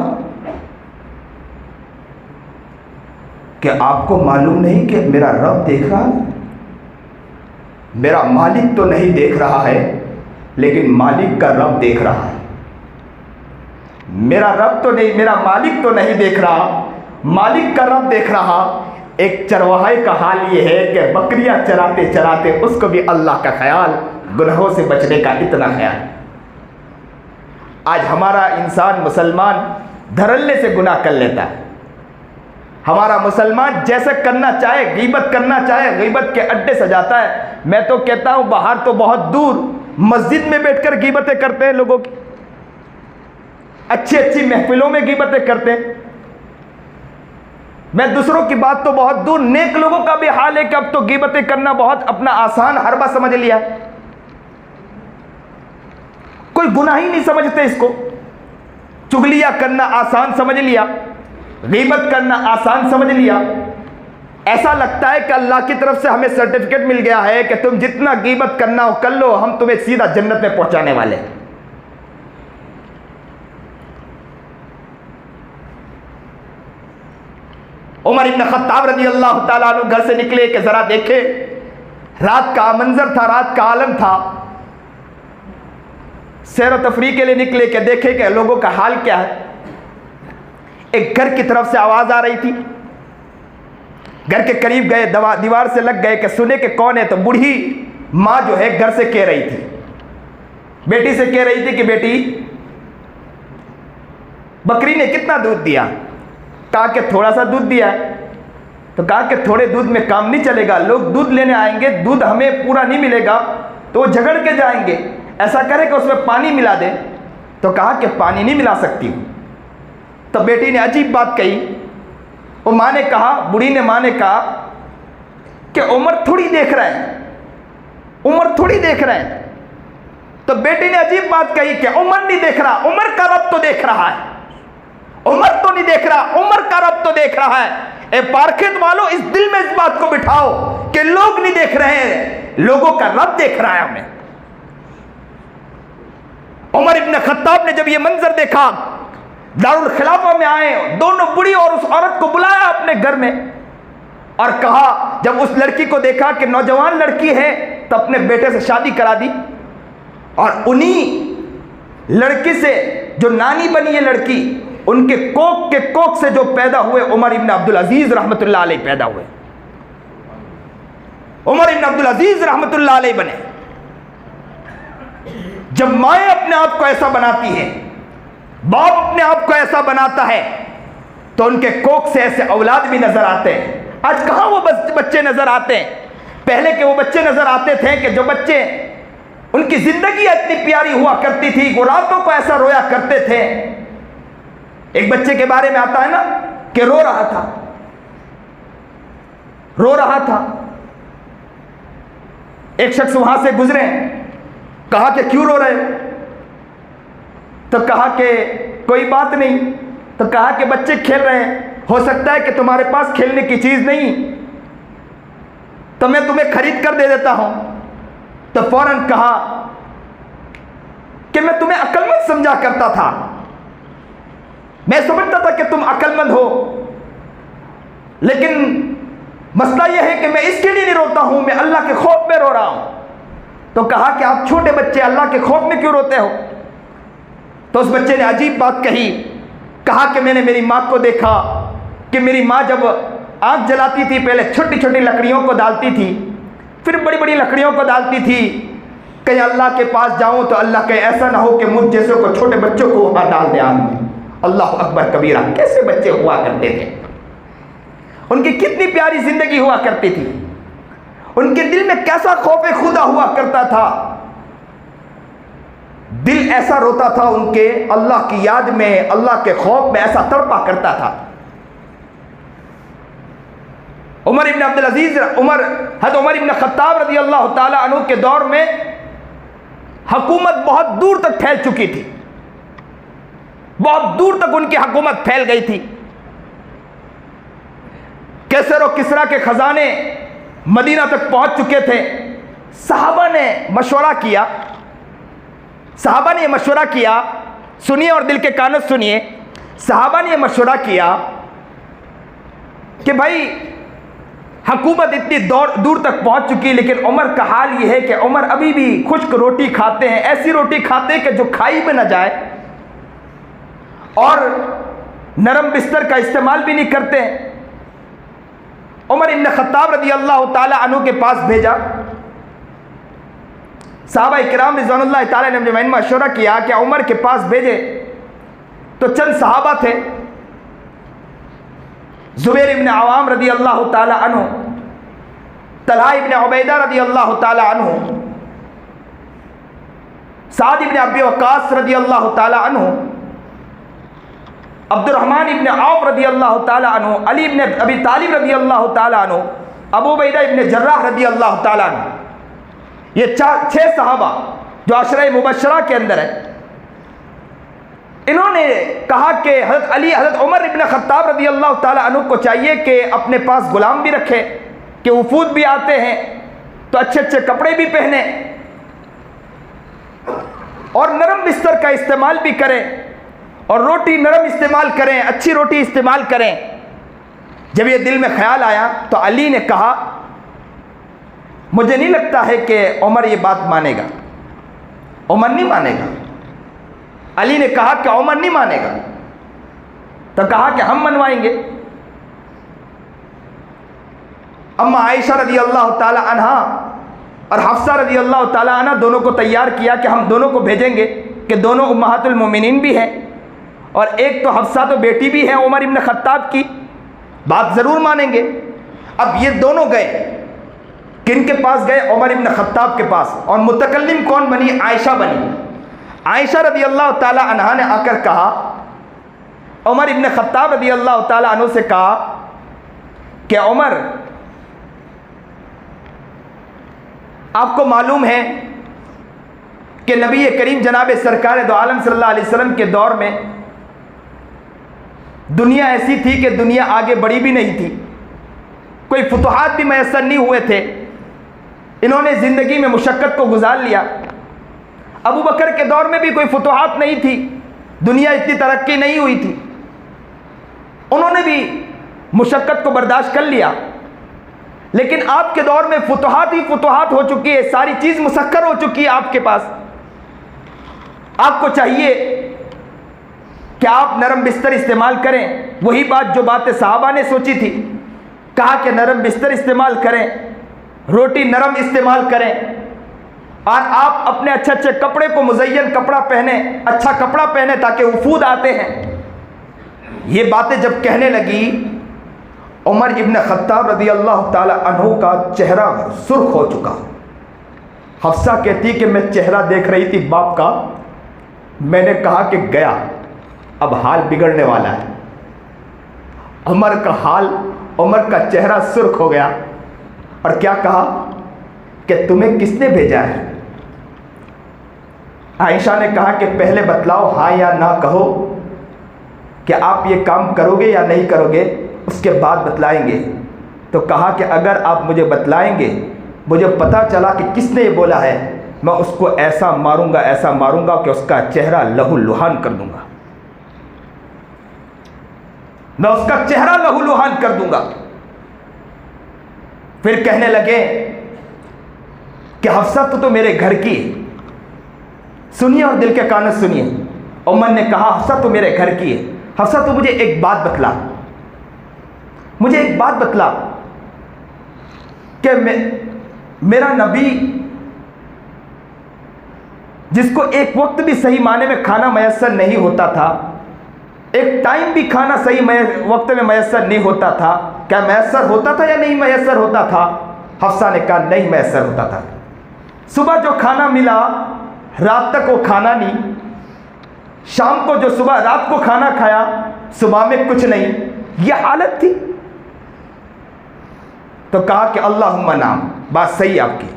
कि आपको मालूम नहीं कि मेरा रब देख रहा है? मेरा मालिक तो नहीं देख रहा है, लेकिन मालिक का रब देख रहा है। मेरा रब तो नहीं, मेरा मालिक तो नहीं देख रहा, मालिक का रब देख रहा। एक चरवाहे का हाल ये है कि बकरियां चराते चराते उसको भी अल्लाह का ख्याल, गुनाहों से बचने का इतना ख्याल। आज हमारा इंसान मुसलमान धड़ल्ले से गुनाह कर लेता है। हमारा मुसलमान जैसे करना चाहे, गीबत करना चाहे, गीबत के अड्डे सजाता है। मैं तो कहता हूँ बाहर तो बहुत दूर मस्जिद में बैठकर गीबतें करते हैं लोगों की, अच्छी अच्छी महफिलों में गीबतें करते हैं। मैं दूसरों की बात तो बहुत दूर, नेक लोगों का भी हाल है कि अब तो गीबतें करना बहुत अपना आसान हरबा समझ लिया, कोई गुनाह ही नहीं समझते इसको। चुगलियां करना आसान समझ लिया, गीबत करना आसान समझ लिया। ऐसा लगता है कि अल्लाह की तरफ से हमें सर्टिफिकेट मिल गया है कि तुम जितना गीबत करना हो कर लो, हम तुम्हें सीधा जन्नत में पहुंचाने वाले। उमर इब्न खत्ताब रजी अल्लाह ताला अन्हु घर से निकले कि जरा देखे, रात का मंजर था, रात का आलम था। सैर व तफरीह के लिए निकले कि देखे कि लोगों का हाल क्या है। एक घर की तरफ से आवाज आ रही थी, घर के करीब गए, दीवार से लग गए कि सुने कि कौन है। तो बूढ़ी माँ जो है घर से कह रही थी, बेटी से कह रही थी कि बेटी, बकरी ने कितना दूध दिया? कहा कि थोड़ा सा दूध दिया है। तो कहा कि थोड़े दूध में काम नहीं चलेगा, लोग दूध लेने आएंगे, दूध हमें पूरा नहीं मिलेगा तो वो झगड़ के जाएंगे, ऐसा करे कि उसमें पानी मिला दे। तो कहा कि पानी नहीं मिला सकती। तो बेटी ने अजीब बात कही। वो माँ ने कहा, बूढ़ी ने माँ ने कहा कि उमर थोड़ी देख रहे हैं, उमर थोड़ी देख रहे हैं। तो बेटी ने अजीब बात कही कि उमर नहीं देख रहा, उमर का रब तो देख रहा है। उमर तो नहीं देख रहा, उमर का रब तो देख रहा है। ए पारखेत वालों, इस दिल में इस बात को बिठाओ कि लोग नहीं देख रहे हैं, लोगों का रब देख रहा है हमें। उमर इब्न खत्ताब ने जब ये मंजर देखा, दारुल खिलाफा में आए, दोनों बुढ़ी और उस औरत को बुलाया अपने घर में और कहा, जब उस लड़की को देखा कि नौजवान लड़की है, तो अपने बेटे से शादी करा दी। और उन्हीं लड़की से जो नानी बनी है लड़की, उनके कोख के कोख से जो पैदा हुए उमर इब्न अब्दुल अजीज रहमतुल्लाह अलैह पैदा हुए। उमर इब्न अब्दुल अजीज रहमतुल्लाह अलैह बने। जब माएँ अपने आप को ऐसा बनाती हैं, बाप अपने आप को ऐसा बनाता है, तो उनके कोख से ऐसे औलाद भी नजर आते हैं। आज कहां वो बच्चे नजर आते हैं? पहले के वो बच्चे नजर आते थे कि जो बच्चे, उनकी जिंदगी इतनी प्यारी हुआ करती थी, वो रातों को ऐसा रोया करते थे। एक बच्चे के बारे में आता है ना कि रो रहा था, रो रहा था। एक शख्स वहां से गुजरे, कहा कि क्यों रो रहे? तो कहा कि कोई बात नहीं। तो कहा कि बच्चे खेल रहे हैं, हो सकता है कि तुम्हारे पास खेलने की चीज नहीं, तो मैं तुम्हें खरीद कर दे देता हूं। तो फौरन कहा कि मैं तुम्हें अक्लमंद समझा करता था, मैं समझता था कि तुम अक्लमंद हो, लेकिन मसला यह है कि मैं इसके लिए नहीं रोता हूं, मैं अल्लाह के खौफ में रो रहा हूं। तो कहा कि आप छोटे बच्चे अल्लाह के खौफ में क्यों रोते हो? तो उस बच्चे ने अजीब बात कही, कहा कि मैंने मेरी माँ को देखा कि मेरी माँ जब आग जलाती थी, पहले छोटी छोटी लकड़ियों को डालती थी, फिर बड़ी बड़ी लकड़ियों को डालती थी। कहीं अल्लाह के पास जाऊं तो अल्लाह कहीं ऐसा ना हो कि मुझ जैसे को छोटे बच्चों को वहां डाल दे आग में। अल्लाह अकबर कबीरा, कैसे बच्चे हुआ करते थे, उनकी कितनी प्यारी जिंदगी हुआ करती थी, उनके दिल में कैसा खौफ खुदा हुआ करता था। दिल ऐसा रोता था उनके, अल्लाह की याद में, अल्लाह के खौफ में ऐसा तड़पा करता था। उमर इब्न अब्दुल अजीज, हज़रत उमर इब्न खत्ताब रज़ी अल्लाह ताला अन्हु के दौर में हुकूमत बहुत दूर तक फैल चुकी थी, बहुत दूर तक उनकी हुकूमत फैल गई थी। कैसर और किसरा के खजाने मदीना तक पहुंच चुके थे। सहाबा ने मशवरा किया, सहाबा ने मशवरा किया, सुनिए और दिल के कानों सुनिए। सहाबा ने मशवरा किया कि भाई हुकूमत इतनी दूर तक पहुंच चुकी, लेकिन उमर का हाल यह है कि उमर अभी भी खुश्क रोटी खाते हैं, ऐसी रोटी खाते हैं कि जो खाई में न जाए, और नरम बिस्तर का इस्तेमाल भी नहीं करते। उमर इब्न खत्ताब रज़ी अल्लाह ताला अन्हु के पास भेजा। साहबा इकराम रिज़वानुल्लाह ताला ने जब मशवरा किया कि उमर के पास भेजे, तो चंद सहाबा थे, जुबैर इब्न अवाम रज़ी अल्लाह ताला अन्हु, तलहा इब्न उबैदा रज़ी अल्लाह ताला अन्हु, साद इब्न अबी वक्कास रज़ी अल्लाह ताला अन्हु, अब्दुर्रहमान इब्न औफ रदी अल्लाह ताला अन्हु, अली इब्न अबी तालिब रदी अल्लाह ताला अन्हु, अबू उबैदा इब्न जर्राह रदी अल्लाह ताला अन्हु, ये 6 सहाबा जो अशरा मुबशरा के अंदर है, इन्होंने कहा कि हज़रत अली, हज़रत उमर इब्न खत्ताब रदी अल्लाह ताला अन्हु को चाहिए कि अपने पास गुलाम भी रखे, कि वफूद भी आते हैं तो अच्छे अच्छे कपड़े भी पहने और नरम बिस्तर का इस्तेमाल भी करें और रोटी नरम इस्तेमाल करें, अच्छी रोटी इस्तेमाल करें। जब ये दिल में ख्याल आया तो अली ने कहा, मुझे नहीं लगता है कि उमर ये बात मानेगा। उमर नहीं मानेगा। अली ने कहा कि उमर नहीं मानेगा, तो कहा कि हम मनवाएंगे। अम्मा आयशा रदी अल्लाह ताला अन्हा और हफ्सा रदी अल्लाह ताला अन्हा दोनों को तैयार किया कि हम दोनों को भेजेंगे, कि दोनों उम्महातुल मोमिनीन भी हैं और एक तो हफ्सा तो बेटी भी है उमर इब्न खत्ताब की, बात ज़रूर मानेंगे। अब ये दोनों गए, किन के पास गए? उमर इब्न खत्ताब के पास। और मुतकल्लिम कौन बनी? आयशा बनी। आयशा रदी अल्लाह ताला अन्हा ने आकर कहा, उमर इब्न खत्ताब रदी अल्लाह ताला अन्हु से कहा कि उमर, आपको मालूम है कि नबी करीम जनाब सरकार दो आलम सल्लल्लाहु अलैहि वसल्लम के दौर में दुनिया ऐसी थी कि दुनिया आगे बढ़ी भी नहीं थी, कोई फुतुहात भी मैसर नहीं हुए थे। इन्होंने ज़िंदगी में मुशक्क़त को गुजार लिया। अबू बकर के दौर में भी कोई फुतुहात नहीं थी, दुनिया इतनी तरक्की नहीं हुई थी, उन्होंने भी मुशक्क़त को बर्दाश्त कर लिया। लेकिन आपके दौर में फुतुहात ही फुतुहात हो चुकी है, सारी चीज़ मुसक्कर हो चुकी है आपके पास। आपको चाहिए कि आप नरम बिस्तर इस्तेमाल करें, वही बात जो बातें सहाबा ने सोची थी। कहा कि नरम बिस्तर इस्तेमाल करें, रोटी नरम इस्तेमाल करें और आप अपने अच्छे अच्छे कपड़े को मुज़य्यन कपड़ा पहने, अच्छा कपड़ा पहने ताकि वफूद आते हैं। ये बातें जब कहने लगी, उमर इब्न खत्ताब रदी अल्लाह ताला अन्हु का चेहरा सुर्ख हो चुका। हफ्सा कहती कि मैं चेहरा देख रही थी बाप का, मैंने कहा कि गया, अब हाल बिगड़ने वाला है। उमर का हाल, उमर का चेहरा सुर्ख हो गया और क्या कहा कि तुम्हें किसने भेजा है? आयशा ने कहा कि पहले बतलाओ, हाँ या ना कहो कि आप ये काम करोगे या नहीं करोगे, उसके बाद बतलाएंगे। तो कहा कि अगर आप मुझे बतलाएंगे, मुझे पता चला कि किसने ये बोला है, मैं उसको ऐसा मारूंगा कि उसका चेहरा लहू लुहान कर दूंगा, मैं उसका चेहरा लहू लुहान कर दूंगा। फिर कहने लगे कि हफ्सा तो मेरे घर की है, सुनिए और दिल के कानों सुनिए। उमर ने कहा, हफ्सा तो मेरे घर की है। हफ्सा तो मुझे एक बात बतला, मुझे एक बात बतला कि मेरा नबी, जिसको एक वक्त भी सही माने में खाना मैसर नहीं होता था, एक टाइम भी खाना सही वक्त में मैसर नहीं होता था, क्या मैसर होता था या नहीं मैसर होता था? हफ्सा ने कहा नहीं मैसर होता था। सुबह जो खाना मिला रात तक वो खाना नहीं, शाम को जो सुबह रात को खाना खाया सुबह में कुछ नहीं, यह हालत थी। तो कहा कि अल्लाहुम्मा नाम, बात सही आपकी।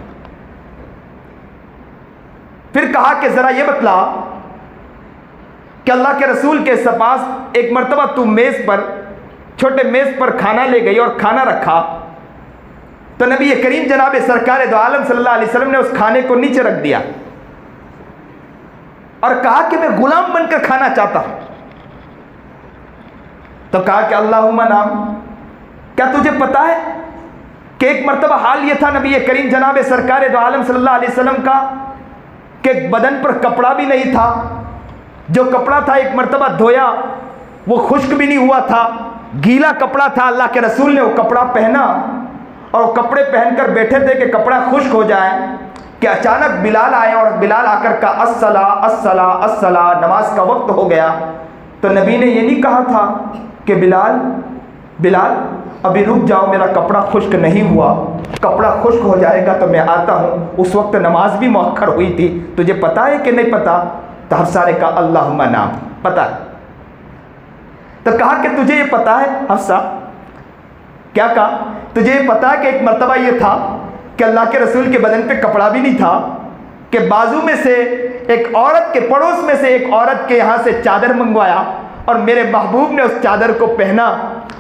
फिर कहा कि जरा ये बतला कि अल्लाह के रसूल के पास एक मर्तबा तू मेज पर, छोटे मेज पर खाना ले गई और खाना रखा, तो नबी करीम जनाब सरकार दो आलम सल्लल्लाहु अलैहि वसल्लम ने उस खाने को नीचे रख दिया और कहा कि मैं गुलाम बनकर खाना चाहता हूं। तो कहा कि अल्लाहुम्मा नाम, क्या तुझे पता है कि एक मर्तबा हाल ये था नबी करीम जनाब सरकार दो आलम सल्लल्लाहु अलैहि वसल्लम का कि बदन पर कपड़ा भी नहीं था, जो कपड़ा था एक मर्तबा धोया वो खुश्क भी नहीं हुआ था, गीला कपड़ा था। अल्लाह के रसूल ने वो कपड़ा पहना और कपड़े पहनकर बैठे थे कि कपड़ा खुश्क हो जाए कि अचानक बिलाल आए और बिलाल आकर कहा अस्सला अस्सला अस्सला, नमाज का वक्त हो गया। तो नबी ने ये नहीं कहा था कि बिलाल बिलाल अभी रुक जाओ, मेरा कपड़ा खुश्क नहीं हुआ, कपड़ा खुश्क हो जाएगा तो मैं आता हूँ। उस वक्त नमाज भी मुअक्खर हुई थी, तुझे पता है कि नहीं पता? तो हफ्सा ने कहा अल्लाहुम्मा नाम, पता। तो कहा कि तुझे ये पता है हफ्सा, क्या कहा, तुझे ये पता है कि एक मर्तबा ये था कि अल्लाह के रसूल के बदन पे कपड़ा भी नहीं था, कि बाजू में से एक औरत के, पड़ोस में से एक औरत के यहाँ से चादर मंगवाया और मेरे महबूब ने उस चादर को पहना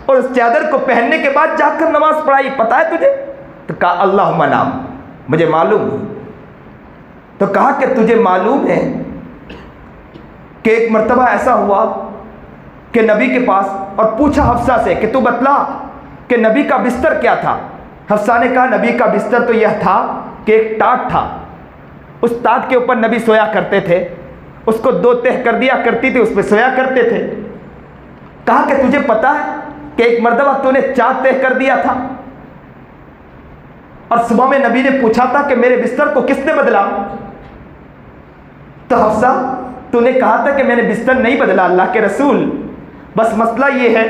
और उस चादर को पहनने के बाद जाकर नमाज पढ़ाई, पता है तुझे? तो कहा अल्लाहुम्मा नाम, मुझे मालूम। तो कहा कि तुझे मालूम है कि एक मर्तबा ऐसा हुआ कि नबी के पास, और पूछा हफ्सा से कि तू बतला कि नबी का बिस्तर क्या था। हफ्सा ने कहा नबी का बिस्तर तो यह था कि एक टाट था, उस टाट के ऊपर नबी सोया करते थे, उसको 2 तह कर दिया करती थी, उस पर सोया करते थे। कहा कि तुझे पता है कि एक मर्तबा तूने 4 तह कर दिया था, और सुबह में नबी ने पूछा था कि मेरे बिस्तर को किसने बदला? तो हफ्सा तूने कहा था कि मैंने बिस्तर नहीं बदला अल्लाह के रसूल, बस मसला ये है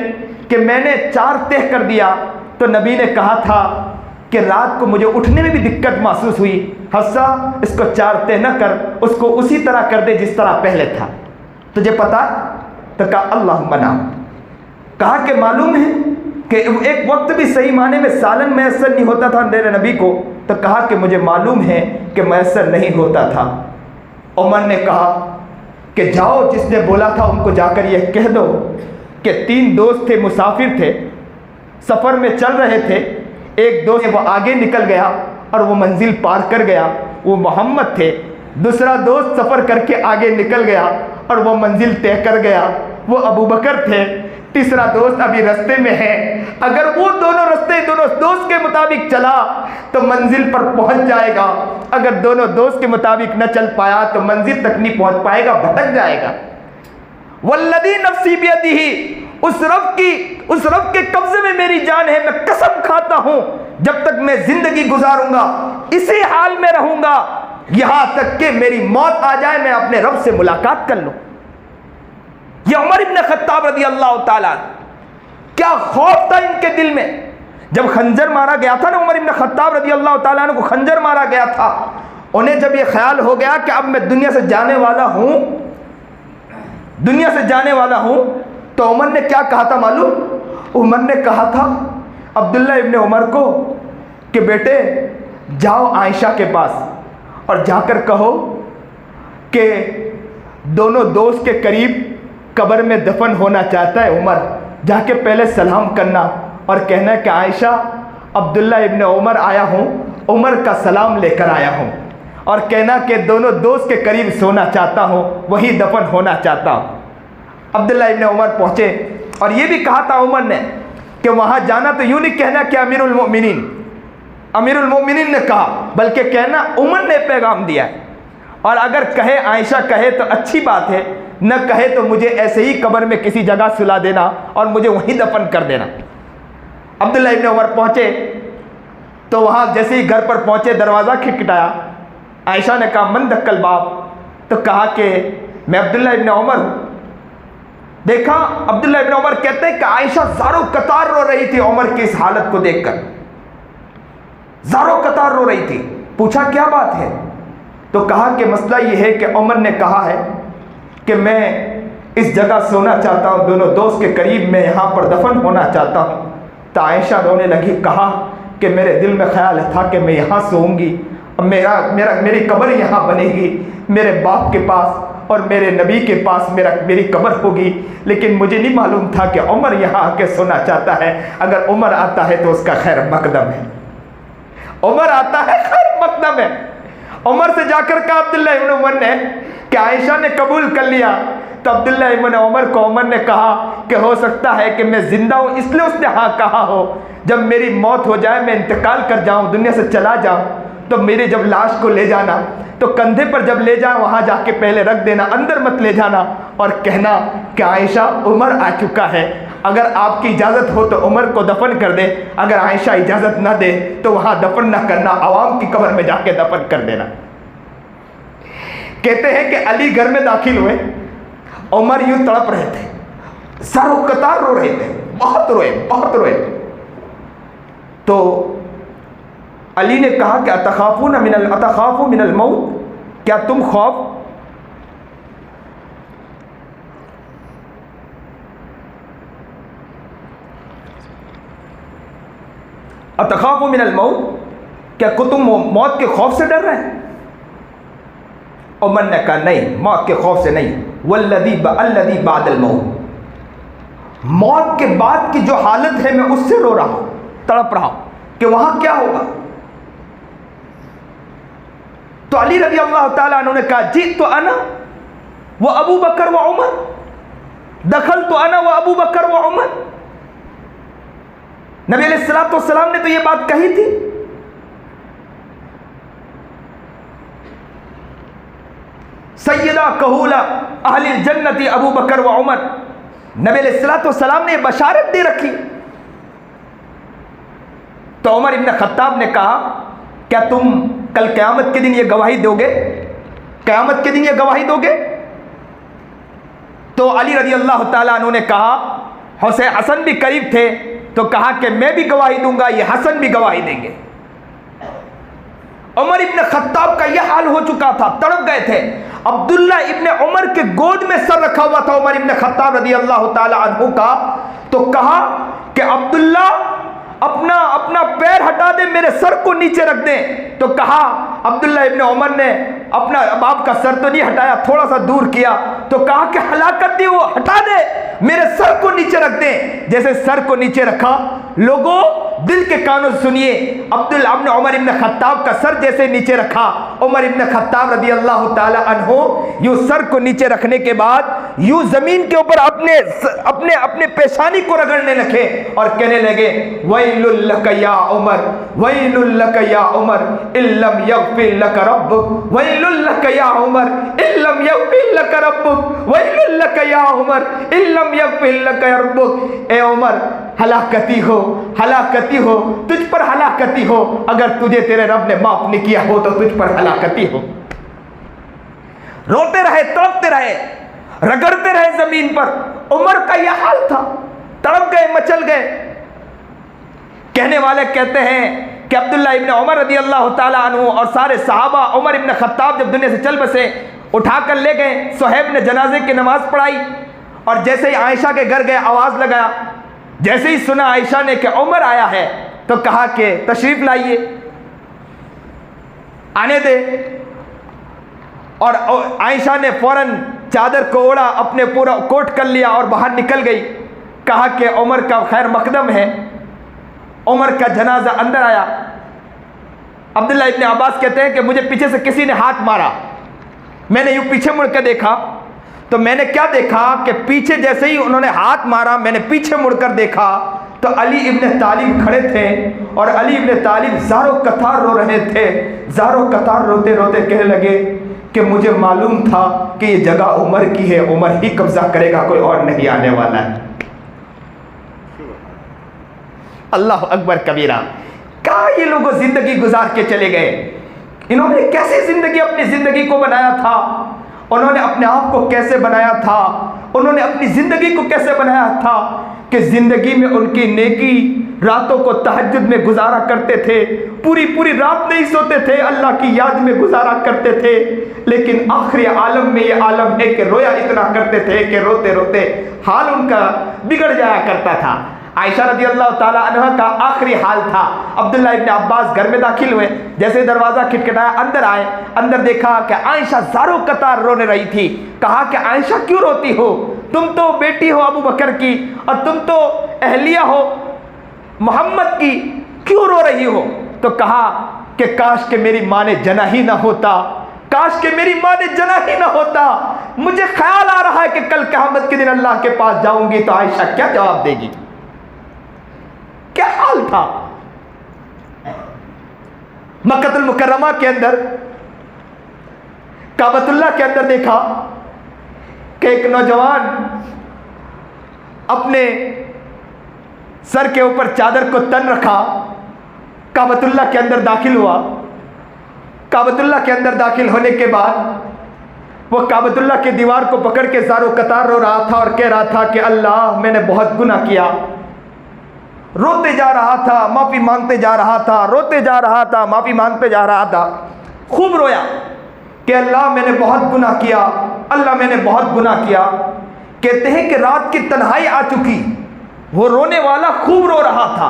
कि मैंने 4 तह कर दिया। तो नबी ने कहा था कि रात को मुझे उठने में भी दिक्कत महसूस हुई, हफ्सा इसको 4 तह न कर, उसको उसी तरह कर दे जिस तरह पहले था। तुझे पता? तो कहा अल्लाहुम्मा नाम। कहा कि मालूम है कि एक वक्त भी सही माने में सालन मैसर नहीं होता था मेरे नबी को। तो कहा कि मुझे मालूम है कि मैसर नहीं होता था। उमर ने कहा कि जाओ, जिसने बोला था उनको जाकर यह कह दो कि 3 दोस्त थे, मुसाफिर थे, सफ़र में चल रहे थे। एक दोस्त वो आगे निकल गया और वो मंजिल पार कर गया, वो मोहम्मद थे। दूसरा दोस्त सफ़र करके आगे निकल गया और वो मंजिल तय कर गया, वो अबू बकर थे। तीसरा दोस्त अभी रास्ते में है, अगर वो दोनों दोस्त के मुताबिक चला तो मंजिल पर पहुंच जाएगा, अगर दोनों दोस्त के मुताबिक न चल पाया तो मंजिल तक नहीं पहुंच पाएगा, भटक जाएगा। वल्लदी नफ्सी बियदिही, उस रब के कब्जे में मेरी जान है, मैं कसम खाता हूं जब तक मैं जिंदगी गुजारूंगा इसी हाल में रहूंगा, यहां तक कि मेरी मौत आ जाए, मैं अपने रब से मुलाकात कर लूं। ये उमर इब्न खत्ताब रज़ी अल्लाह ताला, क्या खौफ था इनके दिल में। जब खंजर मारा गया था ना, उमर इब्न खत्ताब रज़ी अल्लाह ताला को खंजर मारा गया था, उन्हें जब ये ख्याल हो गया कि अब मैं दुनिया से जाने वाला हूं, तो उमर ने क्या कहा था मालूम? उमर ने कहा था अब्दुल्ला इब्न उमर को कि बेटे जाओ आयशा के पास और जाकर कहो कि दोनों दोस्त के करीब कब्र में दफन होना चाहता है उमर, जाके पहले सलाम करना और कहना कि आयशा अब्दुल्ला इब्न उमर आया हूँ, उमर का सलाम लेकर आया हूँ, और कहना कि दोनों दोस्त के करीब सोना चाहता हूँ, वही दफन होना चाहता हूँ। अब्दुल्ला इब्न उमर पहुँचे और ये भी कहा था उमर ने कि वहाँ जाना तो यूँ नहीं कहना कि अमीरुल मोमिनीन ने कहा, बल्कि कहना उमर ने पैगाम दिया है, और अगर कहे आयशा कहे तो अच्छी बात है, न कहे तो मुझे ऐसे ही कब्र में किसी जगह सुला देना और मुझे वहीं दफन कर देना। अब्दुल्ला इब्न उमर पहुँचे तो वहाँ जैसे ही घर पर पहुँचे दरवाज़ा खटखटाया। आयशा ने कहा मन दक्कल बाप, तो कहा कि मैं अब्दुल्ला इब्न उमर हूँ। देखा अब्दुल्ला इब्न उमर कहते हैं कि आयशा ज़ारो कतार रो रही थी उमर की इस हालत को देखकर, ज़ारो कतार रो रही थी। पूछा क्या बात है? तो कहा कि मसला ये है कि उमर ने कहा है कि मैं इस जगह सोना चाहता हूँ, दोनों दोस्त के करीब मैं यहाँ पर दफन होना चाहता हूँ। तो आयशा रोने लगी, कहा कि मेरे दिल में ख्याल था कि मैं यहाँ सोऊंगी, मेरी कब्र यहाँ बनेगी, मेरे बाप के पास और मेरे नबी के पास मेरी कब्र होगी, लेकिन मुझे नहीं मालूम था कि उमर यहाँ आके सोना चाहता है। अगर उमर आता है तो उसका खैर मकदम है, उमर आता है खैर मकदम है। उमर से जाकर कहा अब्दुल्ला इब्न उमर ने कि आयशा ने कबूल कर लिया। तो अब्दुल्ला इब्न उमर को उमर ने कहा कि हो सकता है कि मैं जिंदा हूँ इसलिए उसने हाँ कहा हो, जब मेरी मौत हो जाए, मैं इंतकाल कर जाऊँ, दुनिया से चला जाऊँ, तो मेरे जब लाश को ले जाना तो कंधे पर जब ले जाए वहाँ जाके पहले रख देना, अंदर मत ले जाना, और कहना कि आयशा उमर आ चुका है, अगर आपकी इजाज़त हो तो उमर को दफन कर दे, अगर आयशा इजाज़त ना दे तो वहाँ दफन ना करना, आवाम की कब्र में जाके दफन कर देना। कहते हैं कि अली घर में दाखिल हुए, उमर यूँ तड़प रहे थे, सरो कतार रो रहे थे, बहुत रोए। तो अली ने कहा कि अतखाफू मिनल मौत, क्या तुम अतखाफु मिनल मौत, क्या तुम मौत के खौफ से डर रहे हैं? उमर ने कहा नहीं, मौत के खौफ से नहीं, वल्लदी बादल मौत, मौत के बाद की जो हालत है मैं उससे रो रहा हूं, तड़प रहा हूं कि वहां क्या होगा। तो अली रज़ी अल्लाह ताला अन्हु ने कहा जी तो अना व अबू बकर व उमर, दखल तो अना व अबू बकर व उमर। नबी अलैहिस्सलातु वस्सलाम ने तो ये बात कही थी। सैयदा कहूला अहलिल जन्नती अबू बकर व उमर, नबी अलैहिस्सलातु वस्सलाम ने बशारत दे रखी। तो उमर इब्न खत्ताब ने कहा क्या तुम कल क़यामत के दिन ये गवाही दोगे? क़यामत के दिन ये गवाही दोगे? तो अली रज़ी अल्लाह ताला अन्हु ने कहा, हुसैन हसन भी करीब थे, तो कहा कि मैं भी गवाही दूंगा, ये हसन भी गवाही देंगे। उमर इब्न खत्ताब का यह हाल हो चुका था, तड़प गए थे। अब्दुल्ला इब्न उमर के गोद में सर रखा हुआ था उमर इब्न खत्ताब रज़ी अल्लाह ताला अन्हु का। तो कहा कि अब्दुल्ला अपना अपना पैर हटा दे, मेरे सर को नीचे रख दे। तो कहा अब्दुल्ला इब्न उमर ने अपना बाप का सर तो नहीं हटाया, थोड़ा सा दूर किया। तो कहा कि हलाकत दी, वो हटा दे, मेरे सर को नीचे रख दे। जैसे सर को नीचे रखा, लोगों दिल के कानों से सुनिए, अब्दुल्ला इब्न उमर इब्न खत्ताब का सर जैसे नीचे रखा, उमर इब्न खत्ताब रज़ी अल्लाह ताला अन्हु यूं सर को नीचे रखने के बाद यूं जमीन के ऊपर अपने अपने अपने पेशानी को रगड़ने लगे और कहने लगे वैलुल लक या उमर, वैलुल लक या उमर इल्लम यग़फिर लक रब्बुक, वैलुल लक या उमर इल्लम यग़फिर लक रब्बुक, वैलुल लक या उमर इल्लम यग़फिर लक रब्बुक। ए उमर, हलाकती हो, हलाकती हो, तुझ पर हलाकती हो, अगर तुझे तेरे रब ने माफ नहीं किया हो तो तुझ पर हलाकती हो। रोते रहे, तड़पते रहे, रगड़ते रहे जमीन पर। उमर का यह हाल था, तड़प गए, मचल गए। कहने वाले कहते हैं कि अब्दुल्ला इब्न उमर रज़ी अल्लाह ताला अन्हु और सारे सहाबा उमर इब्न खत्ताब जब दुनिया से चल बसे, उठाकर ले गए। सुहैब ने जनाजे की नमाज पढ़ाई और जैसे ही आयशा के घर गए, आवाज लगाया। जैसे ही सुना आयशा ने कि उमर आया है, तो कहा कि तशरीफ लाइए, आने दे। और आयशा ने फौरन चादर को ओढ़ा, अपने पूरा कोट कर लिया और बाहर निकल गई। कहा कि उमर का खैर मकदम है। उमर का जनाजा अंदर आया। अब्दुल्ला इब्न अब्बास कहते हैं कि मुझे पीछे से किसी ने हाथ मारा। मैंने यूं पीछे मुड़ कर देखा, तो मैंने क्या देखा कि पीछे जैसे ही उन्होंने हाथ मारा, मैंने पीछे मुड़कर देखा तो अली इब्न तालिब खड़े थे और अली इब्न तालिब ज़ारो कतार रो रहे थे। ज़ारो कतार रोते रोते कहने लगे कि मुझे मालूम था कि ये जगह उमर की है, उमर ही कब्जा करेगा, कोई और नहीं आने वाला है। अल्लाह अकबर कबीरा। क्या ये लोग जिंदगी गुजार के चले गए। इन्होंने कैसे जिंदगी, अपनी जिंदगी को बनाया था, उन्होंने अपने आप को कैसे बनाया था, उन्होंने अपनी ज़िंदगी को कैसे बनाया था कि ज़िंदगी में उनकी नेकी, रातों को तहज्जुद में गुजारा करते थे, पूरी पूरी रात नहीं सोते थे, अल्लाह की याद में गुजारा करते थे। लेकिन आखिरी आलम में ये आलम है कि रोया इतना करते थे कि रोते रोते हाल उनका बिगड़ जाया करता था। आयशा रज़ी अल्लाह ताला अन्हा का आखिरी हाल था। अब्दुल्ला इब्न अब्बास घर में दाखिल हुए, जैसे दरवाज़ा खटखटाया, अंदर आए। अंदर देखा कि आयशा ज़ारो कतार रोने रही थी। कहा कि आयशा क्यों रोती हो, तुम तो बेटी हो अबू बकर की और तुम तो अहलिया हो मोहम्मद की, क्यों रो रही हो? तो कहा कि काश के मेरी माँ ने जना ही ना होता, काश के मेरी माँ ने जना ही ना होता। मुझे ख्याल आ रहा है कि कल क़यामत के दिन अल्लाह के पास जाऊंगी तो आयशा क्या जवाब देगी। क्या हाल था। मक्कतुल मुकर्रमा के अंदर, काबतुल्लाह के अंदर देखा कि एक नौजवान अपने सर के ऊपर चादर को तन रखा, काबतुल्लाह के अंदर दाखिल हुआ। काबतुल्लाह के अंदर दाखिल होने के बाद वो काबतुल्लाह की दीवार को पकड़ के ज़ारो कतार रो रहा था और कह रहा था कि अल्लाह मैंने बहुत गुनाह किया। रोते जा रहा था, माफ़ी मांगते जा रहा था, रोते जा रहा था, माफ़ी मांगते जा रहा था। खूब रोया कि अल्लाह मैंने बहुत गुनाह किया, अल्लाह मैंने बहुत गुनाह किया। कहते हैं कि रात की तन्हाई आ चुकी, वो रोने वाला खूब रो रहा था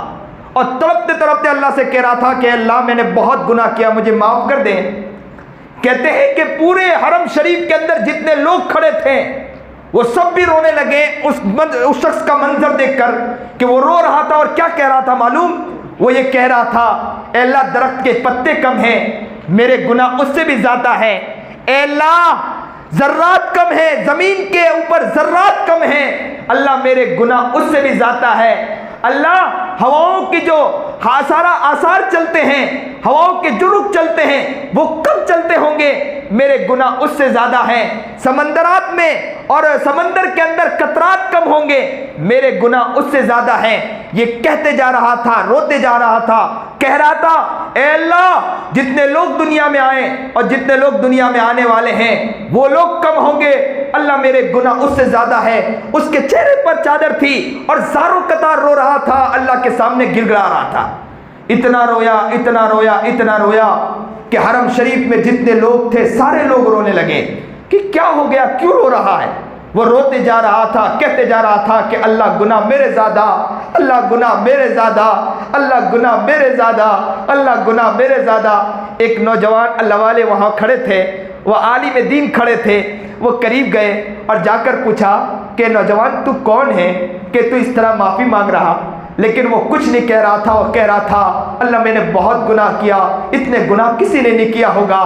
और तड़पते तड़पते अल्लाह से कह रहा था कि अल्लाह मैंने बहुत गुनाह किया, मुझे माफ़ कर दें। कहते हैं कि पूरे हरम शरीफ के अंदर जितने लोग खड़े थे वो सब भी रोने लगे उस शख्स का मंजर देखकर कि वो रो रहा था। और क्या कह रहा था मालूम? वो ये कह रहा था, ए अल्लाह दरख्त के पत्ते कम हैं, मेरे गुनाह उससे भी ज़्यादा है। ए अल्लाह जर्रात कम है, ज़मीन के ऊपर जर्रात कम है, अल्लाह मेरे गुनाह उससे भी ज़्यादा है। अल्लाह हवाओं की जो सारा आसार चलते हैं, हवाओं के जो रुख चलते हैं वो कब चलते होंगे, मेरे गुनाह उससे ज़्यादा हैं। समंदरात में और समंदर के अंदर कतरात कम होंगे, मेरे गुनाह उससे ज़्यादा हैं। ये कहते जा रहा था, रोते जा रहा था, कह रहा था, ए अल्लाह जितने लोग दुनिया में आए और जितने लोग दुनिया में आने वाले हैं वो लोग कम होंगे, अल्लाह मेरे गुनाह उससे ज़्यादा है। उसके चेहरे पर चादर थी और ज़ारों कतार रो रहा था, अल्लाह के सामने गिड़गिड़ा रहा था। इतना रोया, इतना रोया, इतना रोया कि हरम शरीफ में जितने लोग थे सारे लोग रोने लगे कि क्या हो गया, क्यों रो रहा है। वो रोते जा रहा था, कहते जा रहा था कि अल्लाह गुनाह मेरे ज़्यादा, अल्लाह गुनाह मेरे ज़्यादा, अल्लाह गुनाह मेरे ज़्यादा, अल्लाह गुनाह मेरे ज़्यादा। एक नौजवान अल्लाह वाले वहाँ खड़े थे, वो आलिम दीन खड़े थे, वो करीब गए और जाकर पूछा कि नौजवान तू कौन है कि तू इस तरह माफ़ी मांग रहा। लेकिन वो कुछ नहीं कह रहा था, वो कह रहा था, अल्लाह मैंने बहुत गुनाह किया, इतने गुनाह किसी ने नहीं किया होगा।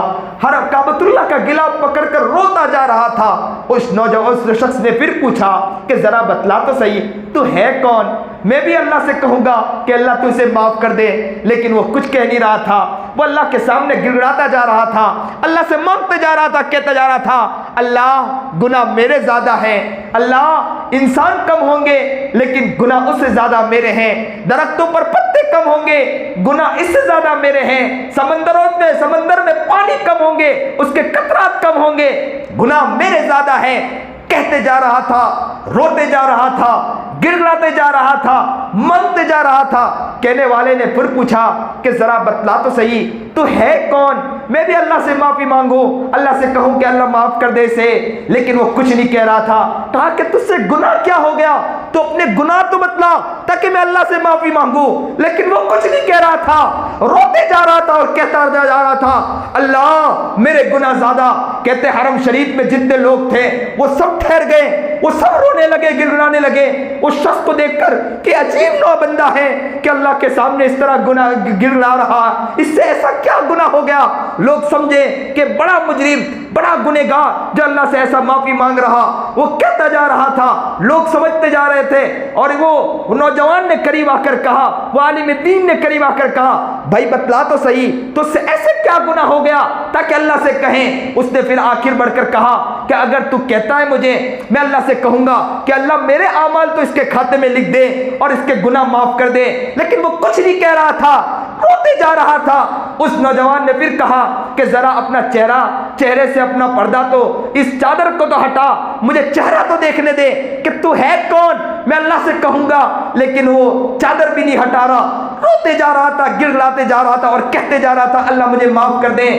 हर काबतुल्लाह का गिलाफ पकड़कर रोता जा रहा था। उस नौजवान उस शख्स ने फिर पूछा कि ज़रा बतला तो सही, तू है कौन? मैं भी अल्लाह से कहूँगा कि अल्लाह तू इसे माफ़ कर दे। लेकिन वो कुछ कह नहीं रहा था, वो अल्लाह के सामने गिड़गिड़ाता जा रहा था, अल्लाह से मांगते जा रहा था, कहता जा रहा था, अल्लाह गुनाह मेरे ज़्यादा हैं, अल्लाह इंसान कम होंगे लेकिन गुनाह उससे ज़्यादा मेरे हैं, दरख्तों पर पत्ते कम होंगे, गुनाह इससे ज़्यादा मेरे हैं, समंदर में पानी कम होंगे, उसके कतरात कम होंगे, गुनाह मेरे ज़्यादा हैं। कहते जा रहा था, रोते जा रहा था, गिड़गिड़ाते जा रहा था, मांगते जा रहा था। कहने वाले ने फिर पूछा कि जरा बतला तो सही, तू है कौन? मैं भी अल्लाह से माफी मांगू, अल्लाह से कहूं कि अल्लाह माफ कर दे इसे। लेकिन वो कुछ नहीं कह रहा था। कहा कि तुझसे गुनाह क्या हो गया, तो अपने गुनाह तो बतला ताकि मैं अल्लाह से माफी मांगू। लेकिन वो कुछ नहीं कह रहा था, रोते जा रहा था और कहता जा रहा था, अल्लाह मेरे गुनाह ज्यादा। कहते हरम शरीफ में जितने लोग थे वो सब ठहर गए, वो सब रोने लगे, गिड़गिड़ाने लगे उस शख्स को देखकर कि अजीब नौ बंदा है कि अल्लाह के सामने इस तरह गुनाह गिड़गिड़ा रहा, इससे ऐसा क्या गुनाह हो गया। लोग समझे कि बड़ा मुजरिम, बड़ा गुनहगार जो अल्लाह से ऐसा माफी मांग रहा। वो कहता जा रहा था, लोग समझते जा रहे थे। और वो नौजवान ने करीब आकर कहा, वो आलिम दीन ने करीब आकर कहा, भाई बतला तो सही, तुझसे ऐसे क्या गुनाह हो गया ताकि अल्लाह से कहें। उसने फिर आखिर बढ़कर कहा कि अगर तू कहता है मुझे, मैं अल्लाह से कहूंगा कि अल्लाह मेरे आमाल तो इसके खाते में लिख दे और इसके गुनाह माफ कर दे। लेकिन वो कुछ नहीं कह रहा था, रोते जा रहा था। उस नौजवान ने फिर कहा कि जरा अपना चेहरे से अपना पर्दा तो, इस चादर को तो हटा, मुझे चेहरा तो देखने दे कि तू है कौन, मैं अल्लाह से कहूंगा। लेकिन वो चादर भी नहीं हटा रहा, रोते जा रहा था, गिड़गिड़ाते जा रहा था और कहते जा रहा था, अल्लाह मुझे माफ कर दे।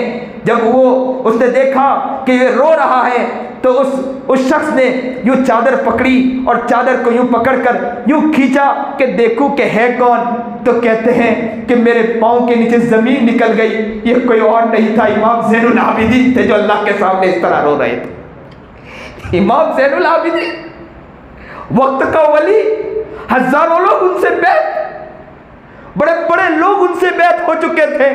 जब उसने देखा कि ये रो रहा है तो उस शख्स ने यूं चादर पकड़ी और चादर को यूं पकड़कर यूं खींचा कि देखूं कि है कौन। तो कहते हैं कि मेरे पांव के नीचे जमीन निकल गई। ये कोई और नहीं था, इमाम ज़ैनुल आबिदीन थे जो अल्लाह के सामने इस तरह रो रहे थे। इमाम ज़ैनुल आबिदीन वक्त का वली, हजारों लोग उनसे बैत, बड़े बड़े लोग उनसे बैत हो चुके थे,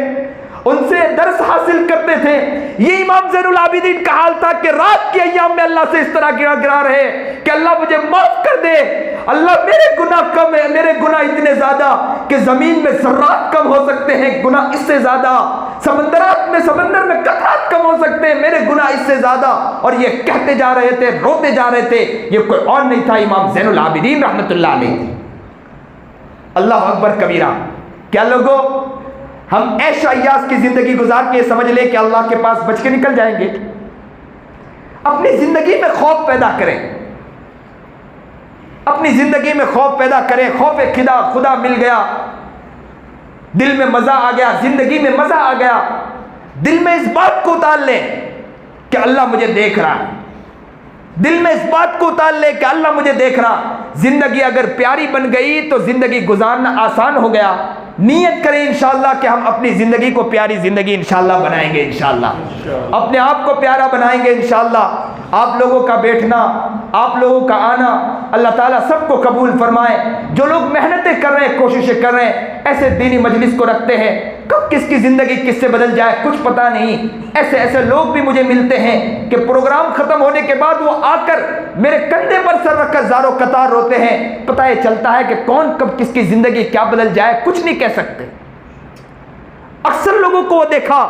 उनसे दर्स हासिल करते थे। ये इमाम ज़ैनुल आबिदीन का हाल था कि रात के अय्याम में अल्लाह से इस तरह गिरा रहे कि अल्लाह मुझे माफ कर दे, अल्लाह मेरे गुनाह कम है, मेरे गुनाह इतने ज्यादा कि जमीन में जर्रात कम हो सकते हैं, गुनाह इससे ज्यादा, समंदर में कतरात कम हो सकते हैं, मेरे गुनाह इससे ज्यादा। और ये कहते जा रहे थे, रोते जा रहे थे। ये कोई और नहीं था, इमाम ज़ैनुल आबिदीन रहमतुल्लाह अलैह। अल्लाह अकबर कबीरा। क्या लोगों, हम ऐशा अय्याश की जिंदगी गुजार के समझ ले कि अल्लाह के पास बच के निकल जाएंगे। अपनी जिंदगी में खौफ पैदा करें, अपनी जिंदगी में खौफ पैदा करें। खौफ खुदा मिल गया, दिल में मजा आ गया, जिंदगी में मजा आ गया। दिल में इस बात को उतार लें कि अल्लाह मुझे देख रहा है, दिल में इस बात को उतार ले कि अल्लाह मुझे देख रहा। जिंदगी अगर प्यारी बन गई तो जिंदगी गुजारना आसान हो गया। नियत करें इंशाअल्लाह कि हम अपनी जिंदगी को प्यारी जिंदगी इंशाअल्लाह बनाएंगे, इंशाअल्लाह अपने आप को प्यारा बनाएंगे इंशाअल्लाह। आप लोगों का बैठना, आप लोगों का आना अल्लाह ताला सबको कबूल फरमाए। जो लोग मेहनतें कर रहे हैं, कोशिशें कर रहे हैं, ऐसे दीनी मजलिस को रखते हैं, कब किसकी ज़िंदगी किससे बदल जाए कुछ पता नहीं। ऐसे ऐसे लोग भी मुझे मिलते हैं कि प्रोग्राम ख़त्म होने के बाद वो आकर मेरे कंधे पर सर रखकर ज़ारो कतार रोते हैं। पता ये चलता है कि कौन कब किसकी ज़िंदगी क्या बदल जाए कुछ नहीं कह सकते। अक्सर लोगों को वो देखा,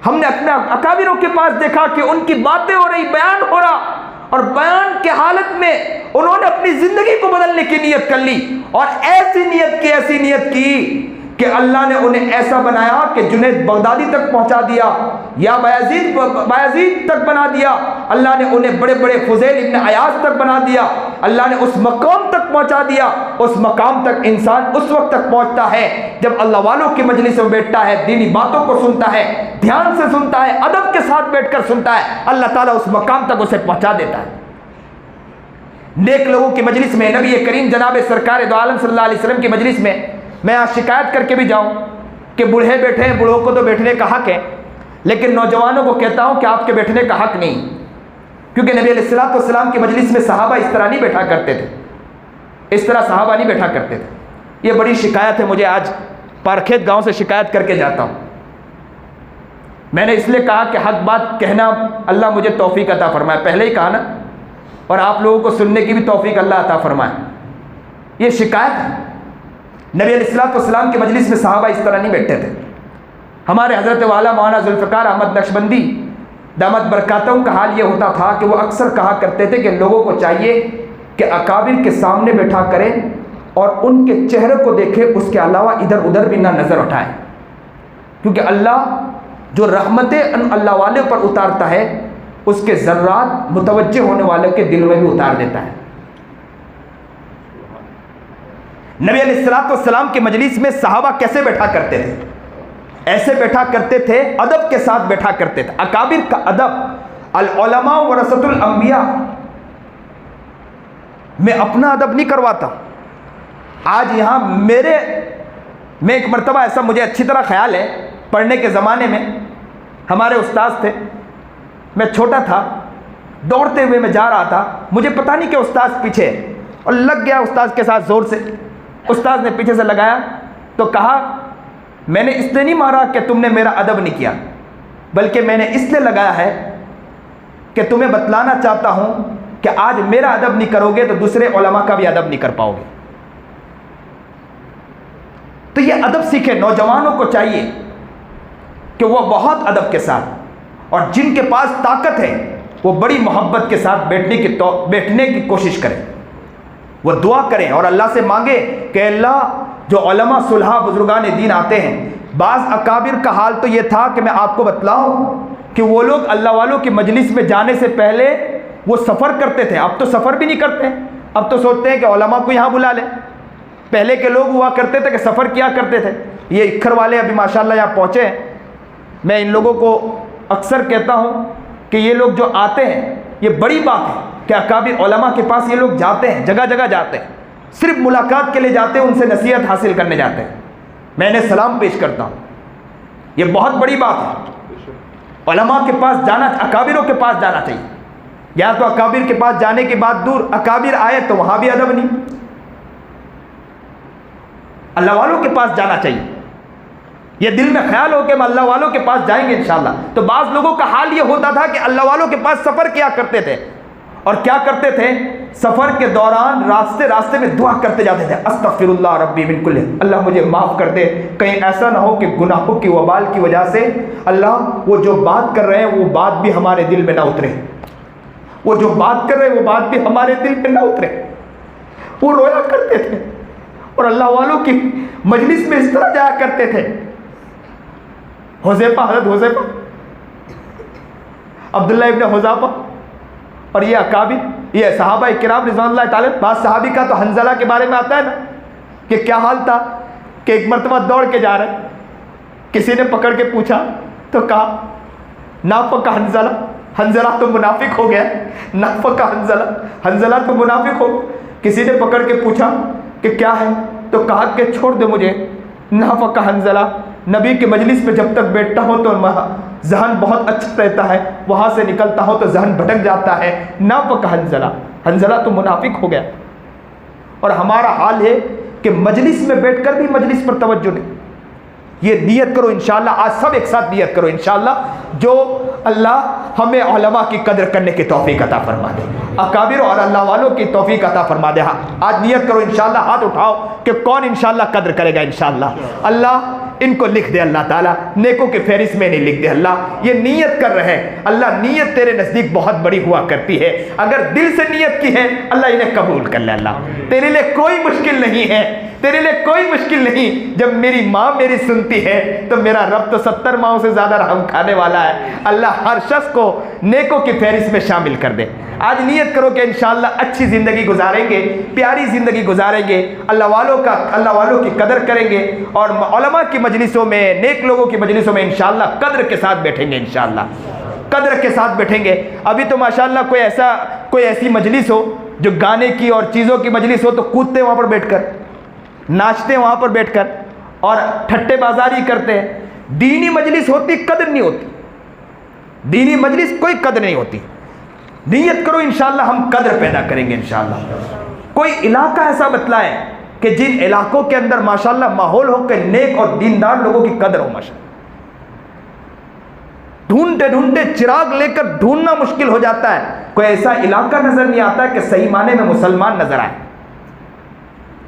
हमने अपने अकाबिरों के पास देखा कि उनकी बातें हो रही, बयान हो रहा, और बयान के हालत में उन्होंने अपनी जिंदगी को बदलने की नियत कर ली, और ऐसी नियत की कि अल्लाह ने उन्हें ऐसा बनाया कि जुनैद बगदादी तक पहुंचा दिया, या बायजीद तक बना दिया। अल्लाह ने उन्हें बड़े बड़े फुज़ैल इब्न अयाज़ तक बना दिया। अल्लाह ने उस मकाम तक पहुंचा दिया। उस मकाम तक इंसान उस वक्त तक पहुंचता है जब अल्लाह वालों की मजलिस में बैठता है, दीनी बातों को सुनता है, ध्यान से सुनता है, अदब के साथ बैठकर सुनता है। अल्लाह ताला उस मकाम तक उसे पहुंचा देता है। नेक लोगों की मजलिस में, नबी करीम जनाब सरकार दो आलम सल्लल्लाहु अलैहि वसल्लम की मजलिस में मैं आज शिकायत करके भी जाऊं कि बूढ़े बैठे हैं, बूढ़ों को तो बैठने का हक है, लेकिन नौजवानों को कहता हूं कि आपके बैठने का हक नहीं, क्योंकि नबी अलैहिस्सलाम की मजलिस में सहाबा इस तरह नहीं बैठा करते थे, इस तरह सहाबा नहीं बैठा करते थे। ये बड़ी शिकायत है, मुझे आज पारखेत गांव से शिकायत करके जाता हूं। मैंने इसलिए कहा कि हक बात कहना अल्लाह मुझे तौफीक अता फरमाए, पहले ही कहा ना, और आप लोगों को सुनने की भी तौफीक अल्लाह अता फरमाए। ये शिकायत है। नबी अलैहिस्सलाम की मजलिस में सहाबा इस तरह नहीं बैठते थे। हमारे हज़रत वाला मौलाना ज़ुल्फ़िकार अहमद नक्शबंदी दामत बरकातहू का हाल ये होता था कि वो अक्सर कहा करते थे कि लोगों को चाहिए कि अकाबिर के सामने बैठा करें और उनके चेहरे को देखें, उसके अलावा इधर उधर भी ना नज़र उठाएं, क्योंकि अल्लाह जो रहमतें अल्लाह वाले पर उतारता है उसके ज़र्रात मुतवज्जे होने वाले के दिल में भी उतार देता है। नबी अलैहिस्सलाम की मजलिस में सहाबा कैसे बैठा करते थे? ऐसे बैठा करते थे, अदब के साथ बैठा करते थे। अकाबिर का अदब, अल उलमा वरसतुल अंबिया, मैं अपना अदब नहीं करवाता। आज यहाँ मैं एक मरतबा ऐसा मुझे अच्छी तरह ख्याल है, पढ़ने के ज़माने में हमारे उस्ताद थे, मैं छोटा था, दौड़ते हुए मैं जा रहा था, मुझे पता नहीं कि उस्ताद पीछे, और लग गया उस्ताद के साथ ज़ोर से। उस्ताद ने पीछे से लगाया तो कहा, मैंने इसलिए नहीं मारा कि तुमने मेरा अदब नहीं किया, बल्कि मैंने इसलिए लगाया है कि तुम्हें बतलाना चाहता हूं कि आज मेरा अदब नहीं करोगे तो दूसरे उलमा का भी अदब नहीं कर पाओगे। तो ये अदब सीखे। नौजवानों को चाहिए कि वो बहुत अदब के साथ, और जिनके पास ताकत है वो बड़ी मोहब्बत के साथ बैठने की कोशिश करें, वो दुआ करें और अल्लाह से मांगे कि अल्लाह, जो उलमा सुलहा बुजुर्गान दीन आते हैं, बाज़ अकाबिर का हाल तो ये था कि मैं आपको बतलाऊं कि वो लोग अल्लाह वालों की मजलिस में जाने से पहले वो सफ़र करते थे। अब तो सफ़र भी नहीं करते, अब तो सोचते हैं कि उलमा को यहाँ बुला लें। पहले के लोग हुआ करते थे कि सफ़र किया करते थे। ये इक्खर वाले अभी माशाल्लाह यहाँ पहुँचे हैं। मैं इन लोगों को अक्सर कहता हूँ कि ये लोग जो आते हैं, ये बड़ी बात है कि अकाबिर उलमा के पास ये लोग जाते हैं, जगह जगह जाते हैं, सिर्फ मुलाकात के लिए जाते हैं, उनसे नसीहत हासिल करने जाते हैं। मैं इन्हें सलाम पेश करता हूँ, ये बहुत बड़ी बात है। उलमा के पास जाना, अकाबिरों के पास जाना चाहिए। या तो अकाबिर के पास जाने की बात दूर, अकाबिर आए तो वहाँ भी अदब नहीं। अल्लाह वालों के पास जाना चाहिए। ये दिल में ख्याल हो कि हम अल्लाह वालों के पास जाएंगे इंशाअल्लाह। तो बाज़ लोगों का हाल ये होता था कि अल्लाह वालों के पास सफ़र किया करते थे, और क्या करते थे, सफ़र के दौरान रास्ते में दुआ करते जाते थे, अस्तग़फिरुल्लाह रब्बी मिन कुल्ली, अल्लाह मुझे माफ़ कर दे, कहीं ऐसा ना हो कि गुनाहों की वबाल की वजह से अल्लाह वो जो बात कर रहे हैं वो बात भी हमारे दिल में ना उतरे, वो जो बात कर रहे हैं वो बात भी हमारे दिल में ना उतरे। वो रोया करते थे और अल्लाह वालों की मजलिस में इस तरह जाया करते थे। हुज़ैफा, हज़रत हुज़ैफा, अब्दुल्ला इब्न हुज़ाफा, और ये अकाबिर, ये सहाबा किराम रिज़वानुल्लाह ताला। बात सहाबी का तो हंज़ला के बारे में आता है ना कि क्या हाल था कि एक मरतबा दौड़ के जा रहे, किसी ने पकड़ के पूछा तो कहा, नाफ़क़ा हंज़ला, हंज़ला तो मुनाफिक हो गया, नाफ़क़ा हंज़ला, हंज़ला तो मुनाफिक हो। किसी ने पकड़ के पूछा कि क्या है, तो कहा कि छोड़ दे मुझे। नाफका हंजला, नबी के मजलिस में जब तक बैठता हूँ तो जहन बहुत अच्छा रहता है, वहाँ से निकलता हूँ तो जहन भटक जाता है। नाफका हंजला, हंजला तो मुनाफिक हो गया। और हमारा हाल है कि मजलिस में बैठकर भी मजलिस पर तवज्जो नहीं। ये नियत करो इंशाअल्लाह, आज सब एक साथ नियत करो इंशाअल्लाह, जो अल्लाह हमें उलमा की कदर करने की तौफीक अता फरमा दे, अकाबिर और अल्लाह वालों की तौफीक अता फरमा दे। आज नियत करो इंशाअल्लाह, हाथ उठाओ कि कौन इंशाअल्लाह कदर करेगा इंशाअल्लाह। अल्लाह इनको लिख दे, अल्लाह ताला नेकों के फहरिस्त में नहीं लिख दे। अल्लाह ये नियत कर रहे हैं, अल्लाह नियत तेरे नज़दीक बहुत बड़ी हुआ करती है। अगर दिल से नियत की है अल्लाह इन्हें कबूल कर ले। अल्लाह तेरे लिए कोई मुश्किल नहीं है, तेरे लिए कोई मुश्किल नहीं। जब मेरी माँ मेरी सुनती है तो मेरा रब तो 70 माओं से ज़्यादा रहम खाने वाला है। अल्लाह हर शख्स को नेकों की फहरिस्त में शामिल कर दे। आज नियत करो कि इंशाअल्लाह अच्छी ज़िंदगी गुजारेंगे, प्यारी ज़िंदगी गुजारेंगे, अल्लाह वालों की कदर करेंगे और उलमा की मजलिसों में, नेक लोगों की मजलिसों में इंशाअल्लाह कदर के साथ बैठेंगे, इंशाअल्लाह कदर के साथ बैठेंगे। अभी तो माशाअल्लाह कोई ऐसी मजलिस हो जो गाने की और चीज़ों की मजलिस हो तो कूदते वहाँ पर बैठकर, नाचते हैं वहाँ पर बैठकर और ठट्टेबाजारी करते हैं। दीनी मजलिस होती कदर नहीं होती, दीनी मजलिस कोई कदर नहीं होती। नियत करो इंशाअल्लाह हम कदर पैदा करेंगे इंशाअल्लाह। कोई इलाका ऐसा बतलाए कि जिन इलाकों के अंदर माशाअल्लाह माहौल हो कि नेक और दीनदार लोगों की कदर हो माशाअल्लाह। ढूंढते ढूंढते चिराग लेकर ढूंढना मुश्किल हो जाता है, कोई ऐसा इलाका नजर नहीं आता कि सही माने में मुसलमान नजर आए।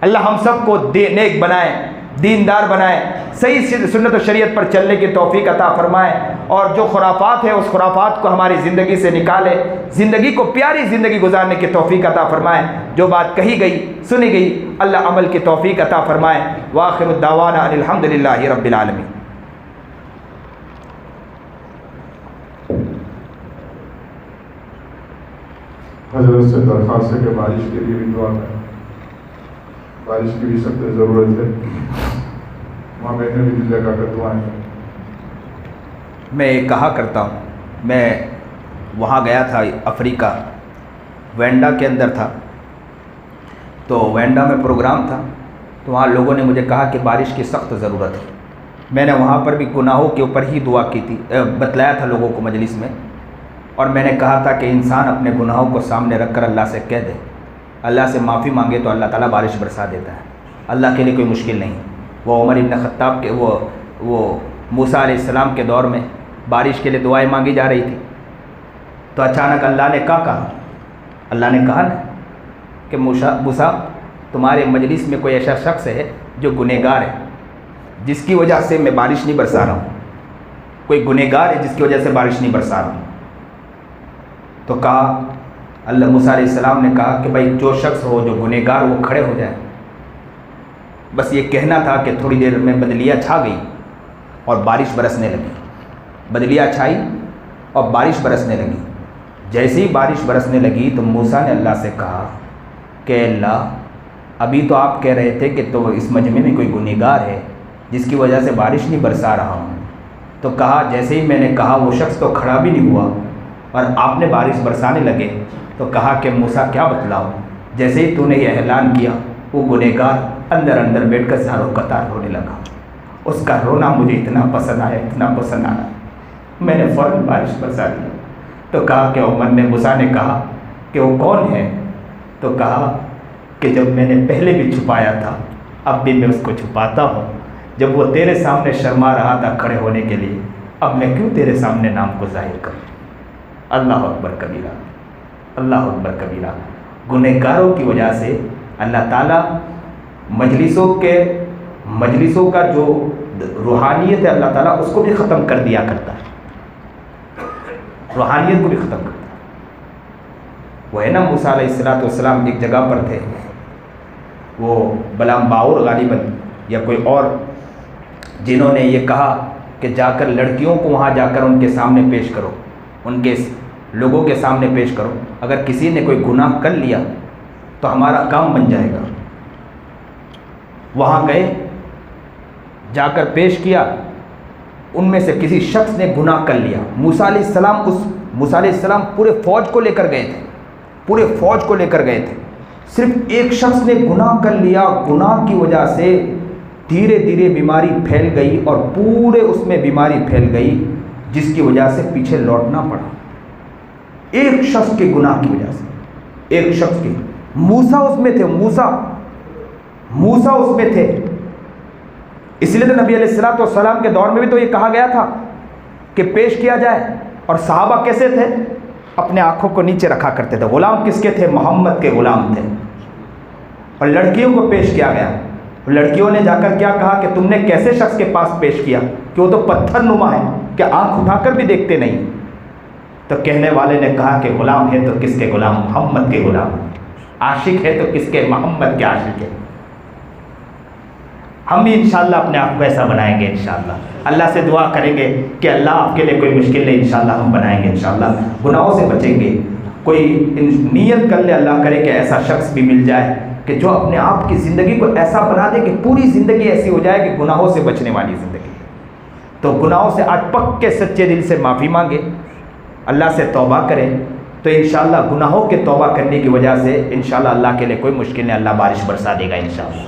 अल्लाह हम सबको नेक बनाए, दीनदार बनाए, सही सुन्नत और शरीयत पर चलने की तौफीक अता फरमाए और जो खुराफात है उस खुराफात को हमारी ज़िंदगी से निकाले, ज़िंदगी को प्यारी ज़िंदगी गुजारने की तौफीक अता फरमाए। जो बात कही गई सुनी गई अल्लाह अमल की तौफीक अता फरमाए। वाखिरु दावाना अनिल हम्दुलिल्लाहि रब्बिल आलमीन। हज़रत से दरख्वास्त है कि बारिश के लिए भी दुआ करें, बारिश की भी सख्त ज़रूरत है। वहाँ बैठने भी दिल लगा कर दुआएं करें। मैं कहा करता हूँ, मैं वहाँ गया था अफ्रीका, वेंडा के अंदर था, तो वेंडा में प्रोग्राम था, तो वहाँ लोगों ने मुझे कहा कि बारिश की सख्त ज़रूरत है। मैंने वहाँ पर भी गुनाहों के ऊपर ही दुआ की थी, बतलाया था लोगों को मजलिस में, और मैंने कहा था कि इंसान अपने गुनाहों को सामने रख कर अल्लाह से कह दे, अल्लाह से माफ़ी मांगे तो अल्लाह ताला बारिश बरसा देता है। अल्लाह के लिए कोई मुश्किल नहीं। वो उमर इब्न ख़त्ताब के वो मूसा अलैहिस्सलाम के दौर में बारिश के लिए दुआएं मांगी जा रही थी, तो अचानक अल्लाह ने क्या कहा? अल्लाह ने कहा ना कि मूसा तुम्हारे मजलिस में कोई ऐसा शख्स है जो गुनहगार है, जिसकी वजह से मैं बारिश नहीं बरसा रहा हूँ। कोई गुनहगार है जिसकी वजह से बारिश नहीं बरसा रहा हूँ। तो कहा अल्लाह मूसा अलैहिस्सलाम ने कहा कि भाई जो शख्स हो जो गुनहगार वो खड़े हो जाए। बस ये कहना था कि थोड़ी देर में बदलियाँ छा गई और बारिश बरसने लगी। बदलियाँ छाई और बारिश बरसने लगी। जैसे ही बारिश बरसने लगी तो मूसा ने अल्लाह से कहा कि अल्लाह अभी तो आप कह रहे थे कि तो इस मजमे में कोई गुनहगार है जिसकी वजह से बारिश नहीं बरसा रहा हूँ। तो कहा जैसे ही मैंने कहा वो शख्स तो खड़ा भी नहीं हुआ और आपने बारिश बरसाने लगे। तो कहा कि मूसा क्या बतलाओ, जैसे ही तूने यह ऐलान किया वो गुनहगार अंदर अंदर बैठकर ज़ारो कतार रोने लगा। उसका रोना मुझे इतना पसंद आया, इतना पसंद आया, मैंने फ़ौरन बारिश बरसा दी। तो कहा कि उमर ने मूसा ने कहा कि वो कौन है? तो कहा कि जब मैंने पहले भी छुपाया था अब भी मैं उसको छुपाता हूँ। जब वो तेरे सामने शर्मा रहा था खड़े होने के लिए, अब मैं क्यों तेरे सामने नाम को जाहिर करूँ? अल्लाह अकबर कबीरा, अल्लाह अकबर कबीरा। गुनहगारों की वजह से अल्लाह ताला मजलिसों का जो रूहानियत है अल्लाह ताला उसको भी ख़त्म कर दिया करता है, रूहानियत को भी ख़त्म करता है। वो है ना मूसा अलैहिस्सलाम एक जगह पर थे, वो बलाम बाउर गालिबन या कोई और, जिन्होंने ये कहा कि जाकर लड़कियों को वहाँ जाकर उनके सामने पेश करो, उनके लोगों के सामने पेश करो, अगर किसी ने कोई गुनाह कर लिया तो हमारा काम बन जाएगा। वहाँ गए, जाकर पेश किया, उनमें से किसी शख्स ने गुनाह कर लिया। मूसा अलैहिस्सलाम पूरे फ़ौज को लेकर गए थे, पूरे फ़ौज को लेकर गए थे, सिर्फ एक शख्स ने गुनाह कर लिया, गुनाह की वजह से धीरे धीरे बीमारी फैल गई और पूरे उसमें बीमारी फैल गई, जिसकी वजह से पीछे लौटना पड़ा। एक शख्स के गुनाह की वजह से, एक शख्स के। मूसा उसमें थे, मूसा उसमें थे। इसलिए तो नबी अलैहिस्सलाम के दौर में भी तो ये कहा गया था कि पेश किया जाए। और सहाबा कैसे थे? अपने आंखों को नीचे रखा करते थे। गुलाम किसके थे? मोहम्मद के गुलाम थे। और लड़कियों को पेश किया गया। लड़कियों ने जाकर क्या कहा कि तुमने कैसे शख्स के पास पेश किया कि वो तो पत्थर नुमा है, कि आंख उठाकर भी देखते नहीं। तो कहने वाले ने कहा कि गुलाम है तो किसके गुलाम? मोहम्मद के गुलाम। आशिक है तो किसके? मोहम्मद के आशिक है। हम भी इंशाअल्लाह अपने आप को ऐसा बनाएंगे। इंशाअल्लाह अल्लाह से दुआ करेंगे कि अल्लाह आपके लिए कोई मुश्किल नहीं, इंशाअल्लाह हम बनाएंगे। इंशाअल्लाह गुनाहों से बचेंगे। कोई नियत कर ले, अल्लाह करे कि ऐसा शख्स भी मिल जाए कि जो अपने आप की ज़िंदगी को ऐसा बना दे कि पूरी ज़िंदगी ऐसी हो जाए कि गुनाहों से बचने वाली ज़िंदगी। तो गुनाहों से आज पक्के सच्चे दिल से माफ़ी मांगे, अल्लाह से तौबा करें, तो इंशाअल्लाह गुनाहों के तौबा करने की वजह से इंशाअल्लाह अल्लाह के लिए कोई मुश्किल नहीं, अल्लाह बारिश बरसा देगा इंशाअल्लाह,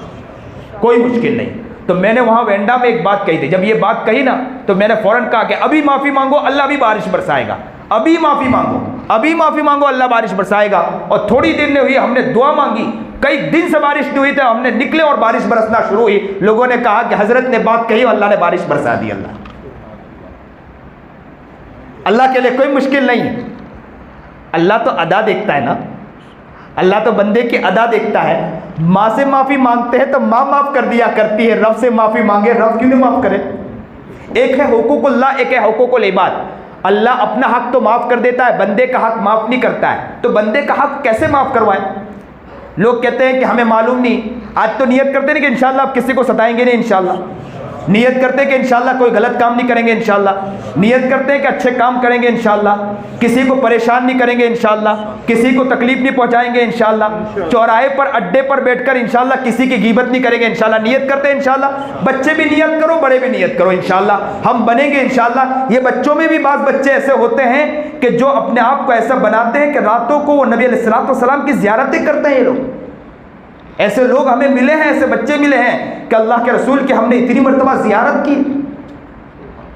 कोई मुश्किल नहीं। तो मैंने वहाँ वेंडा में एक बात कही थी, जब ये बात कही ना तो मैंने फ़ौरन कहा कि अभी माफ़ी मांगो, अल्लाह भी बारिश बरसाएगा। अभी माफ़ी मांगो, अभी माफ़ी मांगो, अल्लाह बारिश बरसाएगा। और थोड़ी देर नहीं हुई, हमने दुआ मांगी, कई दिन से बारिश नहीं हुई थी, हमने निकले और बारिश बरसना शुरू हुई। लोगों ने कहा कि हज़रत ने बात कही और अल्लाह ने बारिश बरसा दी। अल्लाह के लिए कोई मुश्किल नहीं है। अल्लाह तो अदा देखता है ना, अल्लाह तो बंदे की अदा देखता है। माँ से माफ़ी मांगते हैं तो माँ माफ़ कर दिया करती है, रब से माफ़ी मांगे, रब क्यों नहीं माफ़ करे? एक है हुकूकुल्लाह, एक है हुकूकुल इबाद। अल्लाह अपना हक तो माफ़ कर देता है, बंदे का हक माफ़ नहीं करता है। तो बंदे का हक कैसे माफ़ करवाए? लोग कहते हैं कि हमें मालूम नहीं, आज तो नियत करते नहीं कि इंशाअल्लाह आप किसी को सताएंगे नहीं, इंशाअल्लाह नियत करते हैं कि इंशाअल्लाह कोई गलत काम नहीं करेंगे, इंशाअल्लाह नियत करते हैं कि अच्छे काम करेंगे, इंशाअल्लाह किसी को परेशान नहीं करेंगे, इंशाअल्लाह किसी को तकलीफ नहीं पहुंचाएंगे, इंशाअल्लाह चौराहे पर अड्डे पर बैठकर इंशाअल्लाह किसी की गीबत नहीं करेंगे, इंशाअल्लाह नियत करते हैं। इंशाअल्लाह बच्चे भी नियत करो, बड़े भी नियत करो, इंशाअल्लाह हम बनेंगे इंशाअल्लाह। ये बच्चों में भी बात बच्चे ऐसे होते हैं कि जो अपने आप को ऐसा बनाते हैं कि रातों को वो नबी अलैहिस्सलाम की ज़ियारतें करते हैं। ये लोग, ऐसे लोग हमें मिले हैं, ऐसे बच्चे मिले हैं कि अल्लाह के रसूल की हमने इतनी मरतबा ज़ियारत की,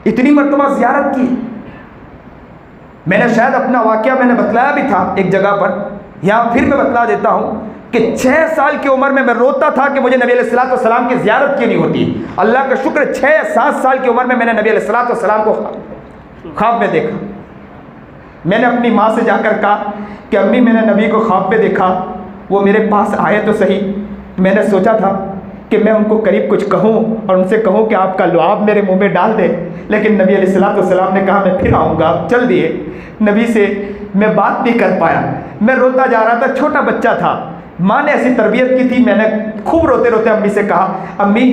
इतनी मरतबा ज़ियारत की। मैंने शायद अपना वाक़या मैंने बतलाया भी था एक जगह पर, यहाँ फिर मैं बतला देता हूँ कि 6 साल की उम्र में मैं रोता था कि मुझे नबी अलैहिस्सलाम की ज़ियारत क्यों नहीं होती। अल्लाह का शुक्र 6-7 साल की उम्र में मैंने नबी अलैहिस्सलाम को ख्वाब में देखा। मैंने अपनी माँ से जाकर कहा कि अम्मी मैंने नबी को ख्वाब में देखा, वो मेरे पास आए तो सही। मैंने सोचा था कि मैं उनको करीब कुछ कहूँ और उनसे कहूँ कि आपका लुआब मेरे मुंह में डाल दे, लेकिन नबी अलैहिस्सलाम ने कहा मैं फिर आऊँगा, आप चल दिए। नबी से मैं बात नहीं कर पाया, मैं रोता जा रहा था, छोटा बच्चा था। माँ ने ऐसी तरबियत की थी, मैंने खूब रोते रोते अम्मी से कहा अम्मी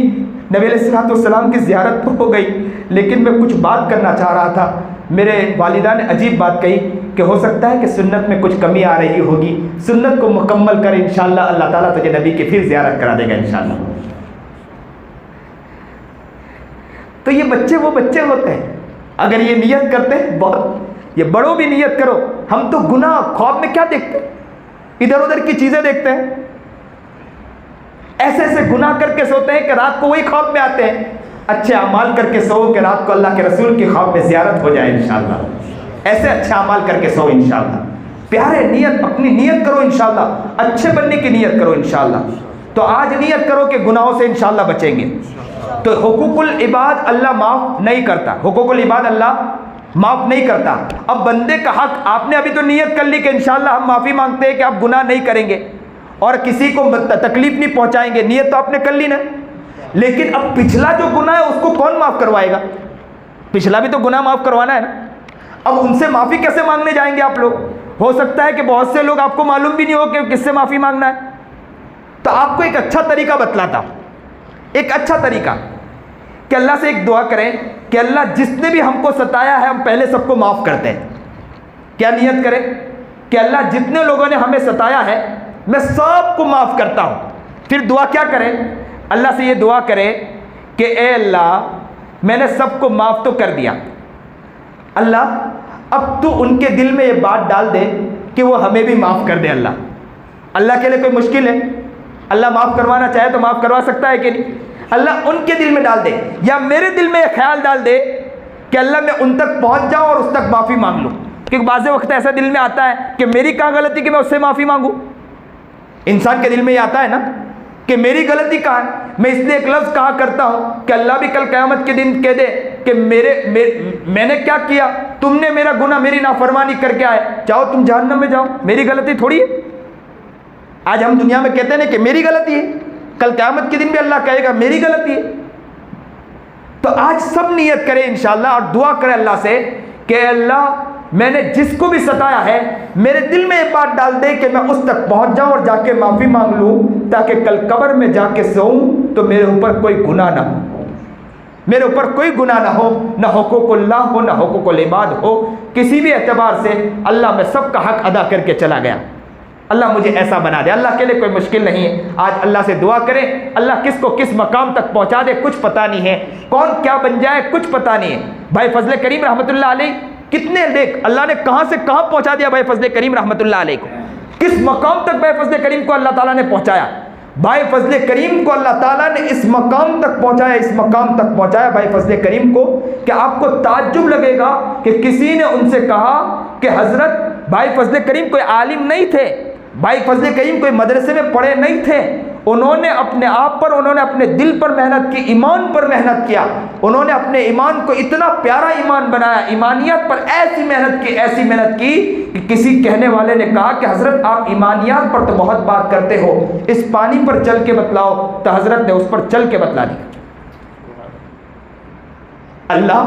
नबी अलैहिस्सलाम की ज़ियारत तो हो गई, लेकिन मैं कुछ बात करना चाह रहा था। मेरे वालिदा ने अजीब बात कही कि हो सकता है कि सुन्नत में कुछ कमी आ रही होगी, सुन्नत को मुकम्मल कर, इंशाअल्लाह अल्लाह ताला तुझे नबी की फिर ज़ियारत करा देगा इंशाअल्लाह। तो ये बच्चे वो बच्चे होते हैं, अगर ये नियत करते हैं बहुत, ये बड़ों भी नियत करो। हम तो गुनाह ख्वाब में क्या देखते हैं? इधर उधर की चीज़ें देखते हैं, ऐसे ऐसे गुनाह करके सोते हैं कि रात को वही ख्वाब में आते हैं। अच्छे अमाल करके सो कि रात को अल्लाह के रसूल की ख्वाब में ज़ियारत हो जाए इंशाअल्लाह। ऐसे अच्छे अमाल करके सो इंशाअल्लाह। प्यारे नियत, अपनी नियत करो इंशाअल्लाह, अच्छे बनने की नियत करो इंशाअल्लाह। तो आज नियत करो कि गुनाहों से इंशाअल्लाह बचेंगे। तो हुकूकुल इबाद अल्लाह माफ़ नहीं करता, हुकूकुल इबाद अल्लाह माफ़ नहीं करता। अब बंदे का हक, आपने अभी तो नियत कर ली कि इंशाअल्लाह हम माफ़ी मांगते हैं कि आप गुनाह नहीं करेंगे और किसी को तकलीफ नहीं पहुंचाएंगे, नियत तो आपने कर ली ना। लेकिन अब पिछला जो गुनाह है उसको कौन माफ़ करवाएगा? पिछला भी तो गुनाह माफ़ करवाना है ना। अब उनसे माफ़ी कैसे मांगने जाएंगे आप लोग? हो सकता है कि बहुत से लोग आपको मालूम भी नहीं हो कि किससे माफ़ी मांगना है। तो आपको एक अच्छा तरीका बतलाता, एक अच्छा तरीका कि अल्लाह से एक दुआ करें कि अल्लाह जिसने भी हमको सताया है हम पहले सबको माफ़ करते हैं। क्या नियत करें कि अल्लाह जितने लोगों ने हमें सताया है मैं सबको माफ़ करता हूँ। फिर दुआ क्या करें? अल्लाह से ये दुआ करें कि ए अल्लाह मैंने सबको माफ़ तो कर दिया, अल्लाह अब तू उनके दिल में ये बात डाल दे कि वो हमें भी माफ़ कर दे। अल्लाह अल्लाह के लिए कोई मुश्किल है? अल्लाह माफ़ करवाना चाहे तो माफ़ करवा सकता है कि नहीं? अल्लाह उनके दिल में डाल दे, या मेरे दिल में एक ख्याल डाल दे कि अल्लाह मैं उन तक पहुंच जाऊं और उस तक माफ़ी मांग लूं। क्योंकि बाज़ वक्त ऐसा दिल में आता है कि मेरी कहाँ गलती कि मैं उससे माफ़ी मांगूं। इंसान के दिल में ये आता है ना कि मेरी गलती कहाँ है। मैं इसलिए एक लफ्ज़ कहा करता हूँ कि अल्लाह भी कल क़यामत के दिन कह दे कि मैंने क्या किया, तुमने मेरा गुनाह, मेरी नाफरमानी करके आए, जाओ तुम जहन्नम में जाओ, मेरी गलती थोड़ी है। आज हम दुनिया में कहते हैं कि मेरी गलती है, कल क़यामत के दिन भी अल्लाह कहेगा मेरी गलती है। तो आज सब नियत करें इंशाअल्लाह और दुआ करें अल्लाह से कि अल्लाह मैंने जिसको भी सताया है मेरे दिल में एक बात डाल दे कि मैं उस तक पहुंच जाऊं और जाके माफ़ी मांग लूं, ताकि कल कब्र में जाके सोऊं तो मेरे ऊपर कोई गुनाह ना हो, मेरे ऊपर कोई गुनाह ना हो, ना हुकूकुल्लाह हो, ना हुकूकुल इबाद हो, किसी भी एतबार से अल्लाह मैं सबका हक अदा करके चला गया। अल्लाह मुझे ऐसा बना दे। अल्लाह के लिए कोई मुश्किल नहीं है। आज अल्लाह से दुआ करें, अल्लाह किसको किस मकाम तक पहुंचा दे कुछ पता नहीं है, कौन क्या बन जाए कुछ पता नहीं है। भाई फजल करीम रहमतुल्लाह अलैह कितने, देख अल्लाह ने कहां से कहां पहुंचा दिया भाई फजल करीम रहमतुल्लाह अलैह को, किस मकाम तक भाई फजल करीम को अल्लाह ताला ने पहुंचाया। भाई फजल करीम को अल्लाह ताला ने इस मकाम तक पहुंचाया, इस मकाम तक पहुंचाया भाई फजल करीम को कि आपको ताज्जुब लगेगा कि किसी ने उनसे कहा कि हजरत भाई फजल करीम कोई आलिम नहीं थे, भाई फजल करीम कोई मदरसे में पढ़े नहीं थे, उन्होंने अपने आप पर, उन्होंने अपने दिल पर मेहनत की, ईमान पर मेहनत किया, उन्होंने अपने ईमान को इतना प्यारा ईमान बनाया, ईमानियत पर ऐसी मेहनत की, ऐसी मेहनत की कि किसी कहने वाले ने कहा कि हजरत आप ईमानियत पर तो बहुत बात करते हो, इस पानी पर चल के बतलाओ, तो हजरत ने उस पर चल के बतला दिया। अल्लाह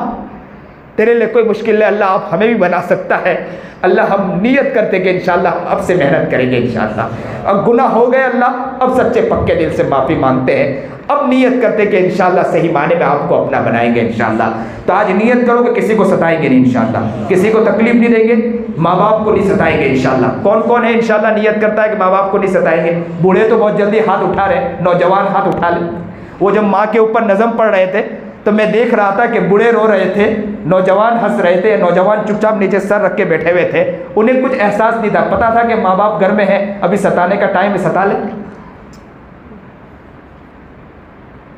तेरे लिए कोई मुश्किल है, अल्लाह आप हमें भी बना सकता है। अल्लाह हम नियत करते कि इंशाअल्लाह हम अब से मेहनत करेंगे इंशाअल्लाह। अब गुनाह हो गए अल्लाह, अब सच्चे पक्के दिल से माफ़ी मांगते हैं, अब नियत करते कि इंशाअल्लाह सही माने में आपको अपना बनाएंगे इंशाअल्लाह। तो आज नियत करो कि किसी को सताएंगे नहीं इंशाअल्लाह, किसी को तकलीफ नहीं देंगे, माँ बाप को नहीं सताएंगे इंशाअल्लाह। कौन कौन है इंशाअल्लाह नियत करता है कि माँ बाप को नहीं सताएंगे? बूढ़े तो बहुत जल्दी हाथ उठा रहे, नौजवान हाथ उठा ले। वो जब माँ के ऊपर नज़म पढ़ रहे थे तो मैं देख रहा था कि बूढ़े रो रहे थे, नौजवान हंस रहे थे, नौजवान चुपचाप नीचे सर रख के बैठे हुए थे, उन्हें कुछ एहसास नहीं था, पता था कि माँ बाप घर में है, अभी सताने का टाइम है, सता ले।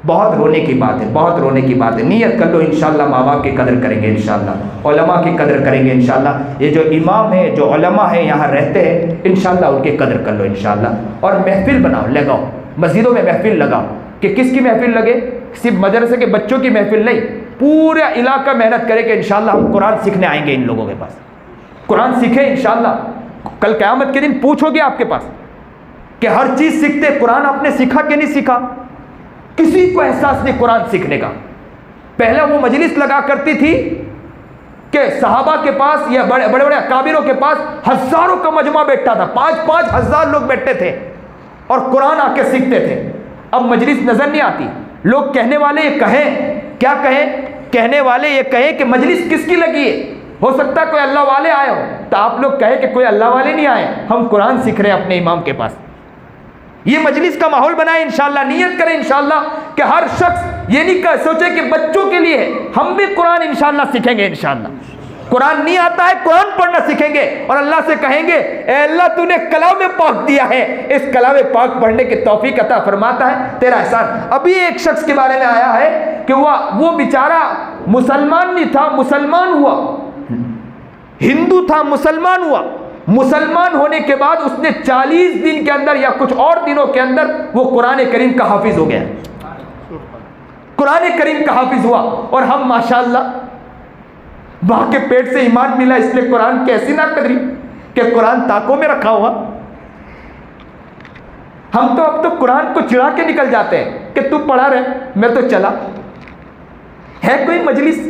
बहुत रोने की बात है, बहुत रोने की बात है। नियत कर लो इंशाअल्लाह माँ बाप की कदर करेंगे इंशाअल्लाह, उलमा की कदर करेंगे इंशाअल्लाह। ये जो इमाम है, जो उलमा है यहाँ रहते हैं, इंशाअल्लाह उनकी कदर कर लो इंशाअल्लाह। और महफिल बनाओ, लगाओ, मस्जिदों में महफिल लगाओ। कि किसकी महफिल लगे? सिर्फ मदरसे के बच्चों की महफिल नहीं, पूरा इलाका मेहनत करे कि इंशाअल्लाह हम कुरान सीखने आएंगे इन लोगों के पास, कुरान सीखे इंशाअल्लाह। कल क़यामत के दिन पूछोगे आपके पास कि हर चीज़ सीखते, कुरान आपने सीखा कि नहीं सीखा? किसी को एहसास नहीं कुरान सीखने का। पहले वो मजलिस लगा करती थी कि सहाबा के पास या बड़े बड़े अकाबिरों के पास हज़ारों का मजमा बैठता था, 5-5 हज़ार लोग बैठते थे और कुरान आके सीखते थे। अब मजलिस नज़र नहीं आती। लोग कहने वाले ये कहें, क्या कहें? कहने वाले ये कहें कि मजलिस किसकी लगी है? हो सकता है कोई अल्लाह वाले आए हो, तो आप लोग कहें कि कोई अल्लाह वाले नहीं आए, हम कुरान सीख रहे हैं अपने इमाम के पास। ये मजलिस का माहौल बनाए इंशाअल्लाह। नियत करें इंशाअल्लाह कि हर शख्स ये नहीं सोचे कि बच्चों के लिए है, हम भी कुरान इंशाअल्लाह सीखेंगे इंशाअल्लाह। कुरान नहीं आता है, कुरान पढ़ना सीखेंगे और अल्लाह से कहेंगे ए अल्लाह तूने कलाम पाक दिया है, इस कलाम पाक पढ़ने की तौफीक अता फरमाता है, तेरा एहसान। अभी एक शख्स के बारे में आया है कि वो बेचारा मुसलमान नहीं था, मुसलमान हुआ, हिंदू था, मुसलमान हुआ। मुसलमान होने के बाद उसने 40 दिन के अंदर या कुछ और दिनों के अंदर वो कुरान करीम का हाफिज हो गया, कुरान करीम का हाफिज हुआ। और हम माशाअल्लाह माँ के पेट से ईमान मिला, इसलिए कुरान की ऐसी ना कदरी कि कुरान ताकों में रखा हुआ। हम तो अब तो कुरान को चिढ़ा के निकल जाते हैं कि तू पढ़ा रहे, मैं तो चला। है कोई मजलिस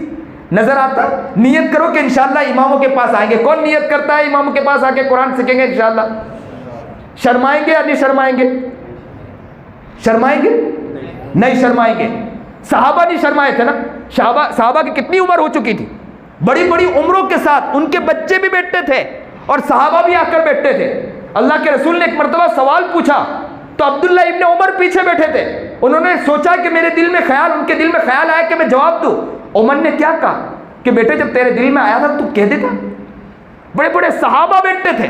नजर आता? नियत करो कि इंशाअल्लाह इमामों के पास आएंगे। कौन नियत करता है इमामों के पास आके कुरान सीखेंगे इंशाअल्लाह? शर्माएंगे या नहीं शर्माएंगे? शर्माएंगे? नहीं शर्माएंगे। सहाबा नहीं शर्माए थे ना? सहाबा की कितनी उम्र हो चुकी थी, बड़ी बड़ी उम्रों के साथ उनके बच्चे भी बैठते थे और सहाबा भी आकर बैठते थे। अल्लाह के रसूल ने एक मरतबा सवाल पूछा तो अब्दुल्ला इब्ने उमर पीछे बैठे थे। उन्होंने सोचा कि मेरे दिल में ख्याल, उनके दिल में ख्याल आया कि मैं जवाब दूं। उमर ने क्या कहा कि बेटे जब तेरे दिल में आया था तू कह देता। बड़े बड़े सहाबा बैठते थे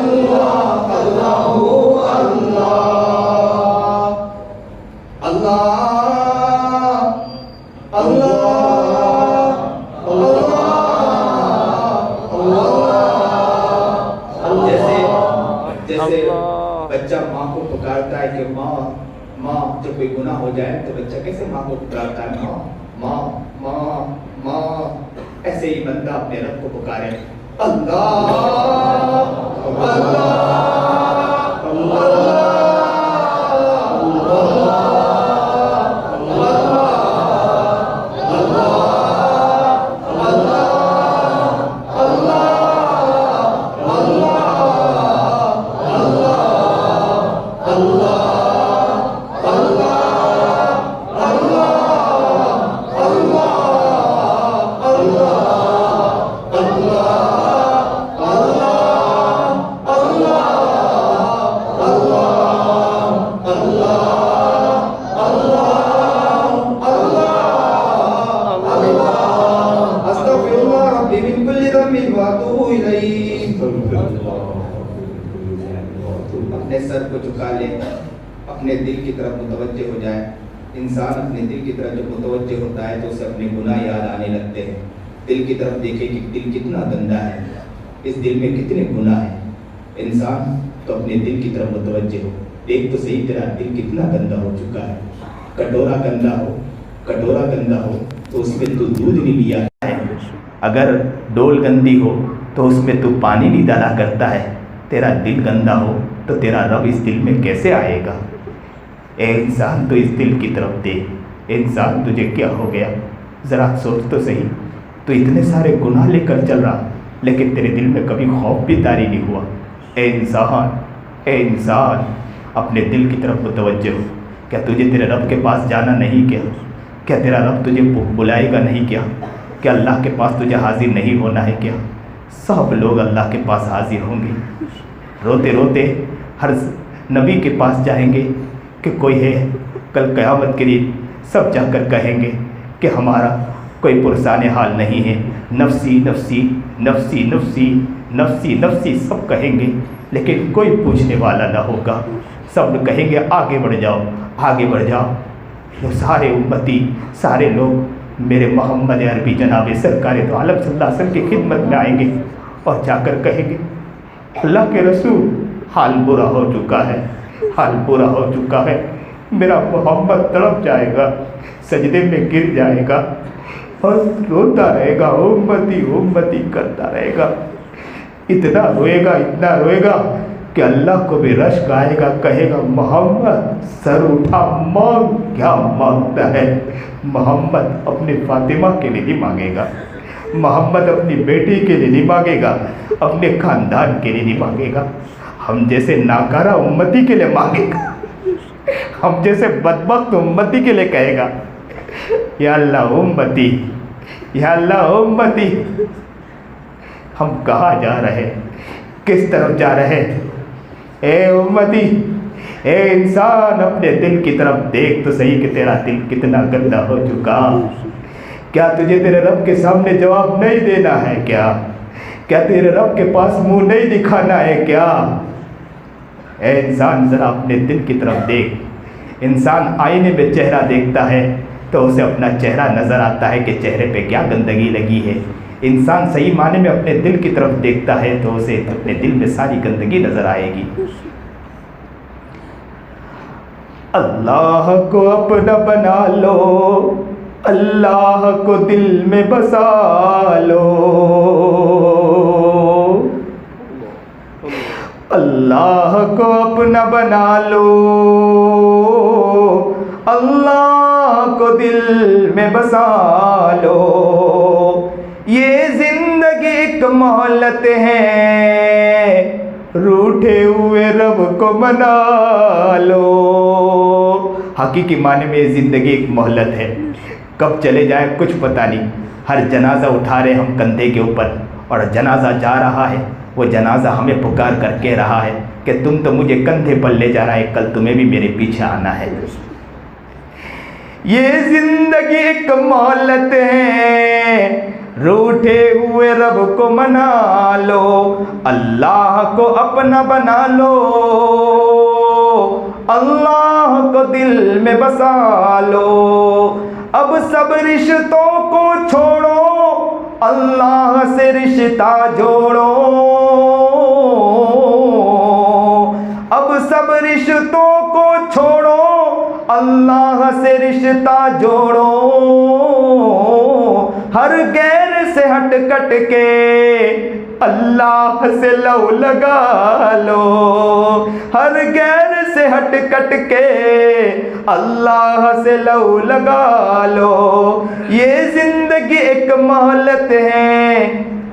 है कि माँ माँ, जब कोई गुनाह हो जाए तो बच्चा कैसे माँ को पुकारता है, माँ माँ माँ माँ। ऐसे ही बंदा अपने रब को पुकारे, अल्लाह अल्लाह अल्लाह। अपने सर को झुका ले, अपने दिल की तरफ मुतवज्जे हो जाए। इंसान अपने दिल की तरफ जब मुतवज्जे होता है तो उसे अपने गुनाह याद आने लगते हैं। दिल की तरफ देखे कि दिल कितना गंदा है, इस दिल में कितने गुनाह हैं। इंसान तो अपने दिल की तरफ मुतवज्जे हो, देख तो सही तेरा दिल कितना गंदा हो चुका है। कटोरा गंदा हो तो उसमें तू दूध नहीं लिया है। अगर डोल गंदी हो तो उसमें तू पानी नहीं डाला करता है। तेरा दिल गंदा हो तो तेरा रब इस दिल में कैसे आएगा। ए इंसान तो इस दिल की तरफ देख। इंसान तुझे क्या हो गया, ज़रा सोच तो सही। तो इतने सारे गुनाह लेकर चल रहा, लेकिन तेरे दिल में कभी खौफ भी तारी नहीं हुआ। ए इंसान अपने दिल की तरफ मुतवज्जे हो। क्या तुझे तेरे रब के पास जाना नहीं क्या? क्या तेरा रब तुझे बुलाएगा नहीं क्या? क्या अल्लाह के पास तुझे हाजिर नहीं होना है क्या? सब लोग अल्लाह के पास हाजिर होंगे। रोते रोते हर नबी के पास जाएंगे कि कोई है। कल क़यामत के दिन सब जाकर कहेंगे कि हमारा कोई पुरसाने हाल नहीं है, नफ्सी नफ्सी नफ्सी नफ्सी नफ्सी नफ्सी सब कहेंगे, लेकिन कोई पूछने वाला ना होगा। सब कहेंगे आगे बढ़ जाओ, आगे बढ़ जाओ। वो सारे उम्मती, सारे लोग मेरे मोहम्मद अरबी जनाब सरकार तो आलम सल्लल्लाहु अलैहि वसल्लम की खिदमत में आएंगे और जाकर कहेंगे, अल्लाह के रसूल हाल बुरा हो चुका है, हाल बुरा हो चुका है। मेरा मोहम्मद तड़प जाएगा, सजदे में गिर जाएगा और रोता रहेगा, उम्मती उम्मती करता रहेगा। इतना रोएगा कि अल्लाह को भी रश्क आएगा। कहेगा, मोहम्मद सर उठा, मांग, क्या मांगता है। मोहम्मद अपनी फातिमा के लिए नहीं मांगेगा, मोहम्मद अपनी बेटी के लिए नहीं मांगेगा, अपने खानदान के लिए नहीं मांगेगा। हम जैसे नाकारा उम्मती के लिए मांगेगा, हम जैसे बदबख्त उम्मती के लिए कहेगा, या अल्लाह उम्मती, या अल्लाह उम्मती। हम कहाँ जा रहे, किस तरफ जा रहे? ए उम्मती, ए इंसान, अपने दिल की तरफ देख तो सही कि तेरा दिल कितना गंदा हो चुका। क्या तुझे तेरे रब के सामने जवाब नहीं देना है क्या? क्या तेरे रब के पास मुंह नहीं दिखाना है क्या? ए इंसान, ज़रा अपने दिल की तरफ देख। इंसान आईने में चेहरा देखता है तो उसे अपना चेहरा नज़र आता है कि चेहरे पे क्या गंदगी लगी है। इंसान सही माने में अपने दिल की तरफ देखता है तो उसे अपने दिल में सारी गंदगी नज़र आएगी। अल्लाह को अपना बना लो, अल्लाह को दिल में बसा लो। अल्लाह को अपना बना लो, अल्लाह को दिल में बसा लो। ये जिंदगी एक मोहलत है, रूठे हुए रब को मना लो। हकीकी माने में ये ज़िंदगी एक मोहलत है, कब चले जाए कुछ पता नहीं। हर जनाजा उठा रहे हम कंधे के ऊपर और जनाजा जा रहा है, वो जनाजा हमें पुकार कर कह रहा है कि तुम तो मुझे कंधे पर ले जा रहा है, कल तुम्हें भी मेरे पीछे आना है। ये जिंदगी एक मोहलत है, रूठे हुए रब को मना लो, अल्लाह को अपना बना लो, अल्लाह को दिल में बसा लो। अब सब रिश्तों को छोड़ो, अल्लाह से रिश्ता जोड़ो। अब सब रिश्तों को छोड़ो, अल्लाह से रिश्ता जोड़ो। हर गैर से हट कट के अल्लाह से लव लगा लो। हर गैर से हट कट के अल्लाह से लव लगा लो। ये जिंदगी एक मोहलत है,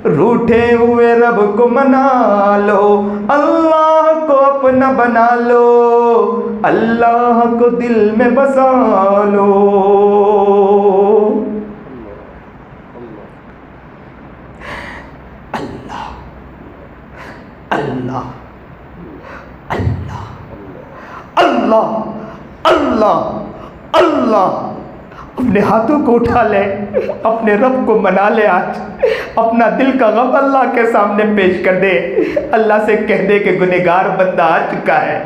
रूठे हुए रब को मना लो। अल्लाह को अपना बना लो, अल्लाह को दिल में बसा लो। अल्लाह अल्लाह अल्लाह अल्लाह अल्लाह अल्लाह। अपने हाथों को उठा ले, अपने रब को मना ले। आज अपना दिल का गम अल्लाह के सामने पेश कर दे। अल्लाह से कह दे कि गुनहगार बंदा आ चुका है,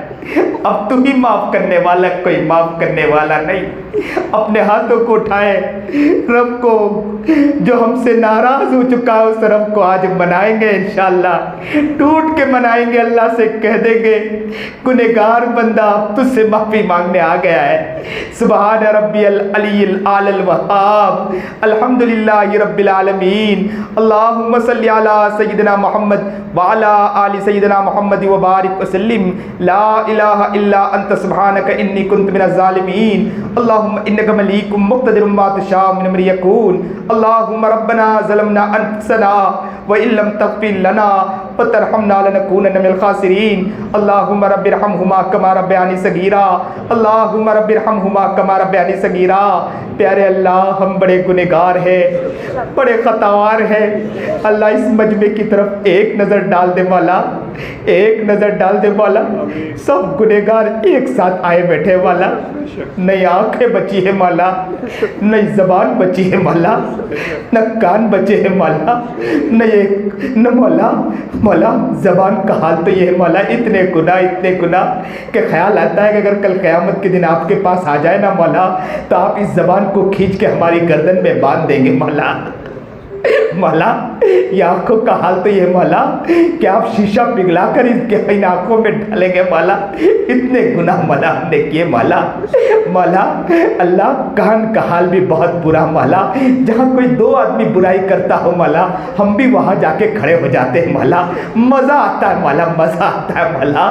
अब तू ही माफ करने वाला, कोई माफ करने वाला नहीं। अपने हाथों को उठाए, रब को जो हमसे नाराज हो चुका है उस रब को आज मनाएंगे इंशाअल्लाह, टूट के मनाएंगे। अल्लाह से कह देंगे गुनहगार बंदा अब तुझसे माफी मांगने आ गया है। सुबहान रब्बियल अलील आलल वहाब, अल्हम्दुलिल्लाहि रब्बिल आलमीन, अल्लाहुम्मा सल्ली अला सय्यिदिना मुहम्मद व अला आलि सय्यिदिना मुहम्मद व बारिक वसल्लिम। ला इलाहा इल्ला अंत सुब्हानका इन्नी कुन्तु मिनज़ ज़ालिमीन। अल्लाहुम्मा इन्नका मलीकुम मुक़्तदिरुम मा तशाअ मिन अम्रि यकून। अल्लाहुम्मा रब्बना ज़लमना अनफुसना व इल्लम तग़फिर लना व तरहमना लनकूनन्ना मिनल ख़ासिरीन। अल्लाहुम्मा रब्बिरहमहुमा कमा रब्बयानी सगीरा। अल्लाहुम्मा रब्बिरहमहुमा कमा रब्बयानी सगीरा। प्यारे अल्लाह, हम बड़े गुनहगार हैं, बड़े खतावार हैं। अल्लाह इस मजमे की तरफ एक नज़र डाल दे मौला, एक नज़र डाल दे मौला। सब गुनहगार एक साथ आए बैठे मौला। नई आंखें बची है मौला, नई जबान बची है मौला, न कान बचे हैं मौला, न मौला। मौला जबान का हाल तो ये है मौला, इतने गुनाह के ख्याल आता है कि अगर कल क़यामत के दिन आपके पास आ जाए ना मौला, तो आप इस जबान को खींच के हमारी गर्दन में बांध देंगे मौला। मौला ये आंखों का हाल तो ये मौला कि आप शीशा पिघला कर इनके इन आंखों में डालेंगे मौला। इतने गुनाह मौला हमने किए मौला। मौला अल्लाह कान का हाल भी बहुत बुरा मौला, जहाँ कोई दो आदमी बुराई करता हो मौला, हम भी वहाँ जाके खड़े हो जाते हैं मौला। मज़ा आता है मौला, मज़ा आता है मौला।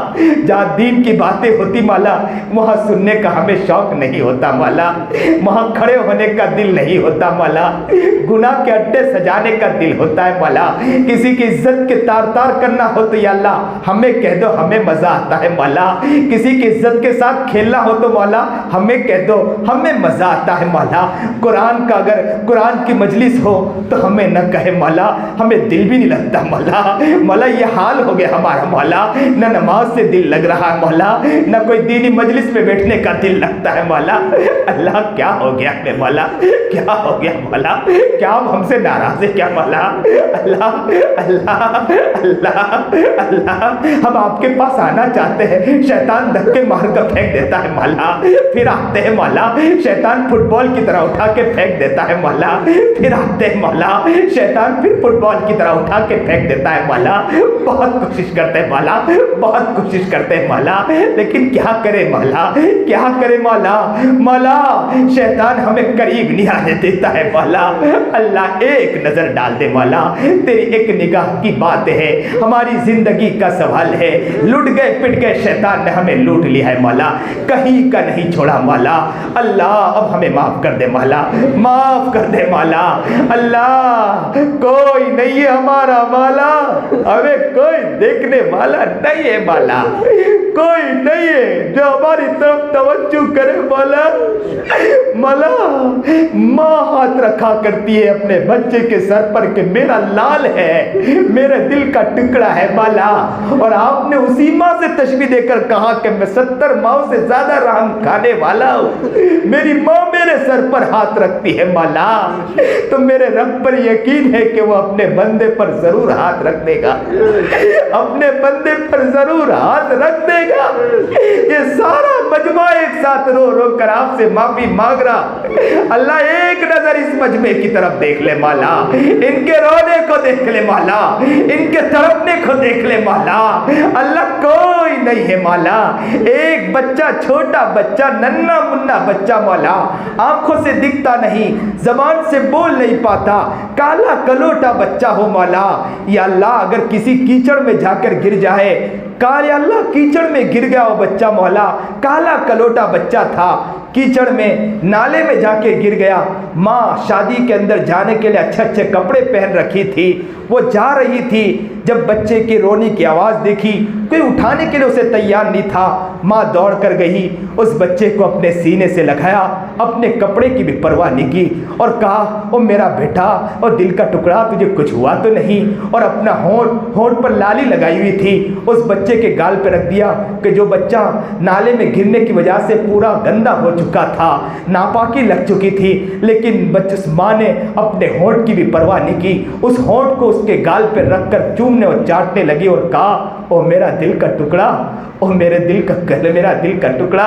जहाँ दीन की बातें होती मौला, वहाँ सुनने का हमें शौक़ नहीं होता मौला, वहाँ खड़े होने का दिल नहीं होता मौला। गुनाह के अड्डे सजाने का दिल होता है मौला। किसी की इज्जत के तार तार करना हो तो या अल्लाह हमें कह दो, हमें मजा आता है मौला। किसी की इज्जत के साथ खेलना हो तो मौला हमें कह दो, हमें मजा आता है मौला। कुरान का अगर कुरान की मजलिस हो तो हमें न कहे मौला, हमें दिल भी नहीं लगता मौला। मौला ये हाल हो गया हमारा मौला, न नमाज से दिल लग रहा है मौला, न कोई दीनी मजलिस में बैठने का दिल लगता है मौला। अल्लाह क्या हो गया हमें मौला, क्या हो गया मौला, क्या आप हमसे नाराज है क्या मौला? अल्लाह अल्लाह अल्लाह अल्लाह, हम आपके पास आना चाहते हैं, शैतान धक्के मार कर फेंक देता है मौला। फिर आते हैं मौला, शैतान फुटबॉल की तरह उठा के फेंक देता है मौला। फिर आते हैं मौला, शैतान फिर फुटबॉल की तरह उठा के फेंक देता है मौला। बहुत कोशिश करते हैं मौला, बहुत कोशिश करते हैं मौला, लेकिन क्या करे मौला, क्या करे मौला। मौला शैतान हमें करीब नहीं आने देता है मौला। अल्लाह एक नजर डाल दे मौला, तेरी एक निगाह की बात है, हमारी जिंदगी का सवाल है। लुट गए पिट गए, शैतान ने हमें लूट लिया है मौला, कहीं का नहीं छोड़ा मौला। अल्लाह अब हमें माफ कर दे मौला, माफ कर दे मौला। अल्लाह कोई नहीं है हमारा मौला, हमें कोई देखने वाला नहीं है मौला, कोई नहीं है जो हमारी तरफ तवज्जो करे मौला। मौला माँ हाथ रखा करती है अपने बच्चे के सर पर कि मेरा लाल है, मेरे दिल का टुकड़ा है मौला, और आपने उसी माँ से तशबीह देकर कहा कि मैं 70 माँ से ज्यादा रहम खाने वाला हूँ। मेरी माँ मेरे सर पर हाथ रखती है मौला, तो मेरे रब पर यकीन है कि वो अपने बंदे पर जरूर हाथ रख देगा, अपने बंदे पर जरूर हाथ रख देगा। ये सारा मजमा एक साथ रात रो रो कर आपसे माफी मांग रहा। अल्लाह एक नजर इस मजमे की तरफ देख ले मौला, इनके रोने को देख ले मौला, इनके तड़पने को देख ले मौला। अल्लाह कोई नहीं है मौला, एक बच्चा, छोटा बच्चा, नन्ना मुन्ना बच्चा मौला, आंखों से दिखता नहीं, जबान से बोल नहीं पाता, काला कलोटा बच्चा हो मौला। या अल्लाह अगर किसी कीचड़ में जाकर गिर जाए, काले अल्लाह कीचड़ में गिर गया वो बच्चा मौला, काला कलोटा बच्चा था, कीचड़ में नाले में जाके गिर गया। माँ शादी के अंदर जाने के लिए अच्छे अच्छे कपड़े पहन रखी थी, वो जा रही थी, जब बच्चे की रोने की आवाज़ देखी, कोई उठाने के लिए उसे तैयार नहीं था। माँ दौड़ कर गई, उस बच्चे को अपने सीने से लगाया, अपने कपड़े की भी परवाह नहीं की और कहा, ओ मेरा बेटा, और दिल का टुकड़ा, तुझे कुछ हुआ तो नहीं? और अपना होंठ पर लाली लगाई हुई थी उस बच्चे के गाल पे रख दिया कि जो बच्चा नाले में गिरने की वजह से पूरा गंदा हो चुका था, नापाकी लग चुकी थी, लेकिन उस माँ ने अपने होंठ की भी परवाह नहीं की, उस होंठ को उसके गाल पे रखकर चूमने और चाटने लगी और कहा, ओ मेरा दिल का टुकड़ा, ओ मेरे दिल का मेरा दिल का टुकड़ा,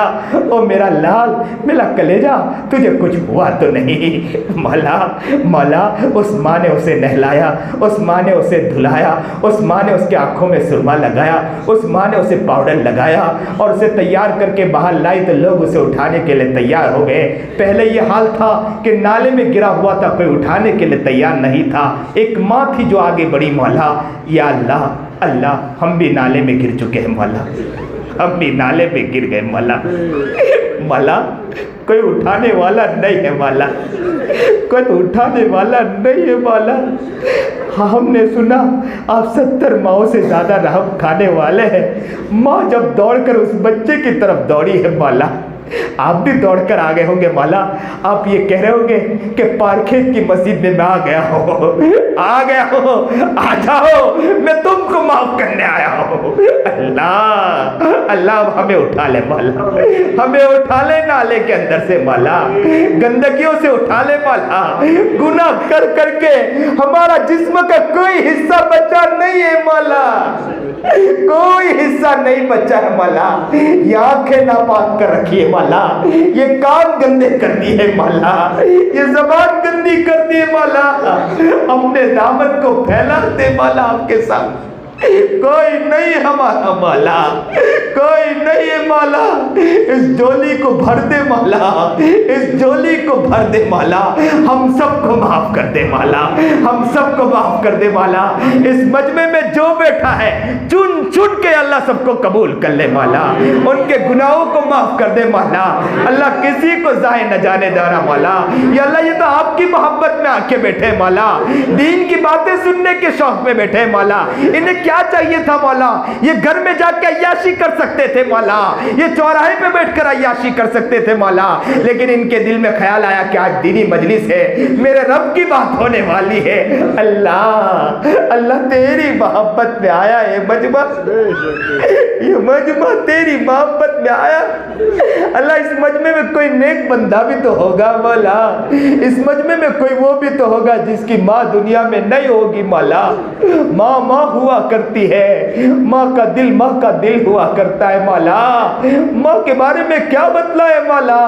ओ मेरा लाल, मेरा कलेजा, तुझे कुछ हुआ तो नहीं? मौला मौला, उस माँ ने उसे नहलाया, उस माँ ने उसे धुलाया, उस माँ ने उसके आंखों में सुरमा लगाया, उस माँ ने उसे पाउडर लगाया और उसे तैयार करके बाहर लाई तो लोग उसे उठाने के लिए तैयार हो गए। पहले ये हाल था कि नाले में गिरा हुआ था, कोई उठाने के लिए तैयार नहीं था, एक माँ थी जो आगे बढ़ी। मौला या अल्लाह, अल्लाह हम भी नाले में गिर चुके हैं मौला, हम भी नाले में गिर गए मौला। मौला कोई उठाने वाला नहीं है मौला, कोई उठाने वाला नहीं है मौला। हाँ, हमने सुना आप 70 माओं से ज़्यादा रहम खाने वाले हैं। माँ जब दौड़कर उस बच्चे की तरफ दौड़ी है मौला, आप भी दौड़कर आ गए होंगे मौला। आप ये कह रहे होंगे कि पारखेत की मस्जिद में मैं आ गया हो, आ जाओ, मैं तुमको माफ करने आया हूँ। अल्लाह अल्लाह हमें उठा ले मौला, हमें उठा ले नाले के अंदर से मौला, गंदगियों से उठा ले मौला। गुनाह कर करके हमारा जिस्म का कोई हिस्सा बचा नहीं है मौला, कोई हिस्सा नहीं बचा है मौला। ये आंखें नापाक कर रखी है मौला, ये कान गंदे कर दिए है मौला, ये जबान गंदी कर दी है मौला। अपने दामन को फैलाते मौला आपके साथ कोई नहीं हमारा मौला, कोई नहीं है मौला। इस झोली को भर दे मौला, इस झोली को भर दे मौला, हम सबको माफ कर दे मौला, हम सबको माफ कर दे मौला। इस मजमे में जो बैठा है चुन चुन के अल्लाह सबको कबूल कर ले मौला, उनके गुनाहों को माफ कर दे मौला। अल्लाह किसी को जाए न जाने देना मौला। ये अल्लाह ये तो आपकी मोहब्बत में आके बैठे मौला, दीन की बातें सुनने के शौक में बैठे मौला। इन्हें क्या चाहिए था मौला? ये घर में जाके अय्याशी कर सकते थे मौला, ये चौराहे पे बैठकर अय्याशी कर सकते थे मौला, लेकिन इनके दिल में ख्याल आया कि आज दीनी मजलिस है, मेरे रब की बात होने वाली है। अल्लाह अल्लाह तेरी मोहब्बत में आया ये मजमा तेरी मोहब्बत में आया। अल्लाह इस मजमे में कोई नेक बंदा भी तो होगा मौला, इस मजमे में कोई वो भी तो होगा जिसकी माँ दुनिया में नहीं होगी मौला। माँ माँ हुआ करती है, माँ का दिल हुआ करता है मौला। माँ के बारे में क्या बतलाए मौला?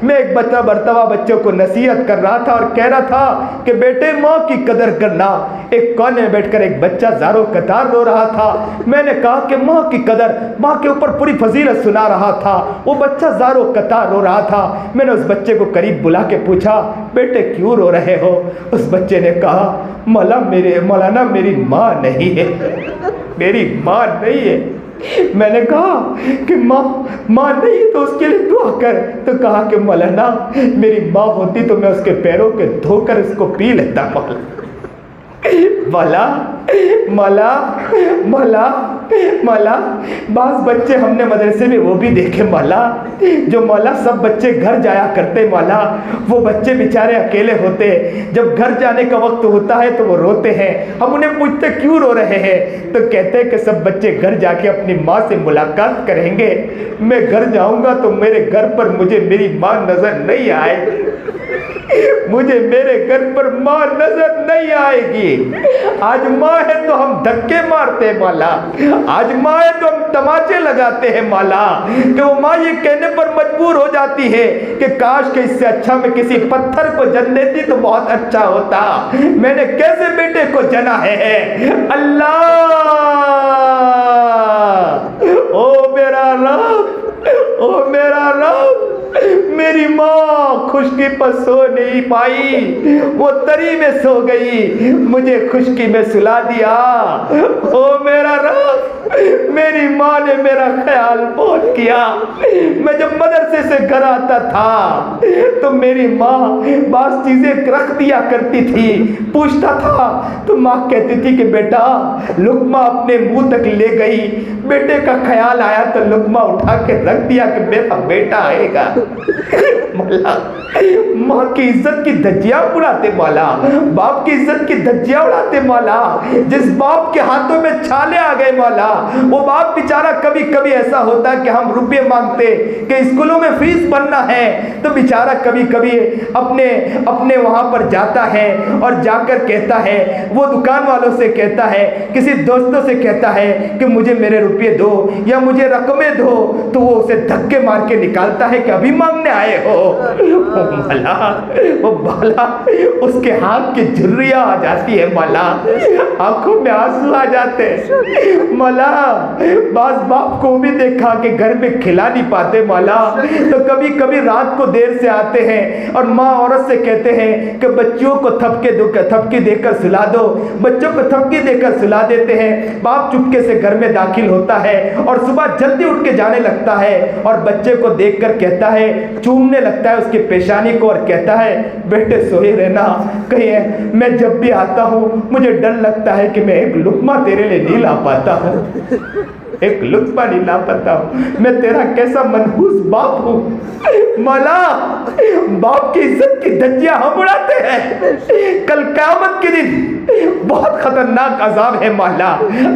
मैं एक मरतबा बच्चों को नसीहत कर रहा था और कह रहा था कि बेटे माँ की कदर करना। एक कोने में बैठकर एक बच्चा ज़ारो कतार रो रहा था। मैंने कहा कि माँ की कदर, माँ के ऊपर पूरी फजीलत सुना रहा था। वो बच्चा ज़ारो कतार रो रहा था। मैंने उस बच्चे को करीब बुला के पूछा, बेटे क्यों रो रहे हो? उस बच्चे ने कहा, मौलाना मेरी माँ नहीं है, मेरी माँ नहीं है। मैंने कहा कि माँ नहीं है तो उसके लिए दुआ कर। तो कहा कि मौलाना मेरी माँ होती तो मैं उसके पैरों के धोकर उसको पी लेता। मौला मौला मौला मौला बास बच्चे हमने मदरसे में वो भी देखे मौला, जो मौला सब बच्चे घर जाया करते मौला, वो बच्चे बेचारे अकेले होते, जब घर जाने का वक्त होता है तो वो रोते हैं। हम उन्हें पूछते क्यों रो रहे हैं, तो कहते हैं कि सब बच्चे घर जाके अपनी माँ से मुलाकात करेंगे। मैं घर जाऊंगा तो मेरे घर पर मुझे मेरी माँ नजर नहीं आएगी, मुझे मेरे घर पर माँ नजर नहीं आएगी। आज माँ है तो हम धक्के मारते मौला, आज माँ है तो हम तमाचे लगाते हैं मौला, कि वो माँ ये कहने पर मजबूर हो जाती जाती है कि काश के इससे अच्छा मैं किसी पत्थर को जन देती तो बहुत अच्छा होता। मैंने कैसे बेटे को जना है। अल्लाह, ओ मेरा रब, ओ मेरा रब, मेरी माँ खुशकी पर सो नहीं पाई, वो तरी में सो गई, मुझे खुशकी में सुला दिया। ओ मेरा रब, मेरी माँ ने मेरा ख्याल बहुत किया। मैं जब मदरसे से घर आता था तो मेरी माँ बास चीजें रख दिया करती थी। पूछता था तो माँ कहती थी कि बेटा लुकमा अपने मुंह तक ले गई। बेटे का ख्याल आया तो लुकमा उठा के रख दिया कि मेरा बेटा आएगा। मौला, माँ की इज्जत की धज्जियां उड़ाते मौला, बाप की इज्जत की धज्जियां उड़ाते मौला। जिस बाप के हाथों में छाले आ गए मौला, वो बाप बेचारा कभी कभी ऐसा होता कि हम रुपये मांगते कि स्कूलों में फीस भरना है तो बेचारा कभी कभी अपने अपने वहां पर जाता है और जाकर कहता है, वो दुकान वालों से कहता है, किसी दोस्तों से कहता है कि मुझे मेरे रुपये दो या मुझे रकमें दो, तो वो उसे धक्के मार के निकालता है कि अभी मांगने आए हो। वो बाला उसके हाथ की झुर्रियां आ जाती है मौला, आंखों में आंसू आ जाते हैं मौला। बास बाप को भी देखा कि घर में खिला नहीं पाते मौला, तो कभी कभी रात को देर से आते हैं और माँ औरत से कहते हैं कि बच्चियों को थपकी देकर सुला दो। बच्चों को थपकी देकर सुला देते हैं। बाप चुपके से घर में दाखिल होता है और सुबह जल्दी उठ के जाने लगता है और बच्चे को देखकर कहता है, चूमने लगता है उसकी पेशानी को और कहता है, बेटे सोए रहना, कहीं मैं जब भी आता हूँ मुझे डर लगता है कि मैं एक लुकमा तेरे लिए नहीं ला पाता हूँ, एक लुत्फा नहीं ला पाता हूँ। मैं तेरा कैसा मनहूस बाप हूँ मौला। बाप की इज्जत की धज्जियां हम उड़ाते हैं। कल क़यामत के दिन बहुत खतरनाक अजाब है मौला।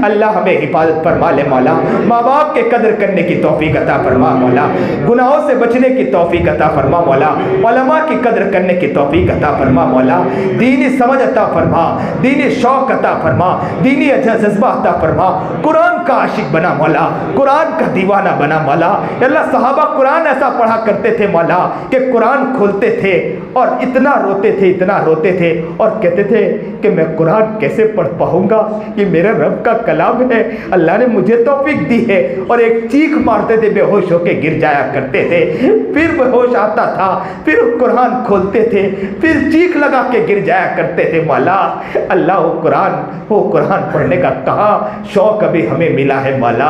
अल्लाह हमें हिफाजत फरमा ले मौला। माँ बाप के कदर करने की तौफीक अता फरमा मौला। गुनाहों से बचने की तौफीक अता फरमा मौला। उलमा की कदर करने की तौफीक अता फरमा मौला। दीनी समझ अता फरमा, दीनी शौक अता फरमा, दीनी जज्बा अता फरमा। कुरान का आशिक बना मौला, कुरान का दीवाना बना मौला। अल्लाह सहाबा कुरान ऐसा पढ़ा करते थे मौला कि कुरान खोलते थे और इतना रोते थे, इतना रोते थे और कहते थे कि मैं कुरान कैसे पढ़ पाऊंगा, ये मेरे रब का कलाम है, अल्लाह ने मुझे तौफीक दी है। और एक चीख मारते थे, बेहोश होके गिर जाया करते थे, फिर बेहोश आता था, फिर कुरान खोलते थे, फिर चीख लगा के गिर जाया करते थे मौला। अल्लाह वो कुरान पढ़ने का कहाँ शौक अभी हमें मिला है मौला।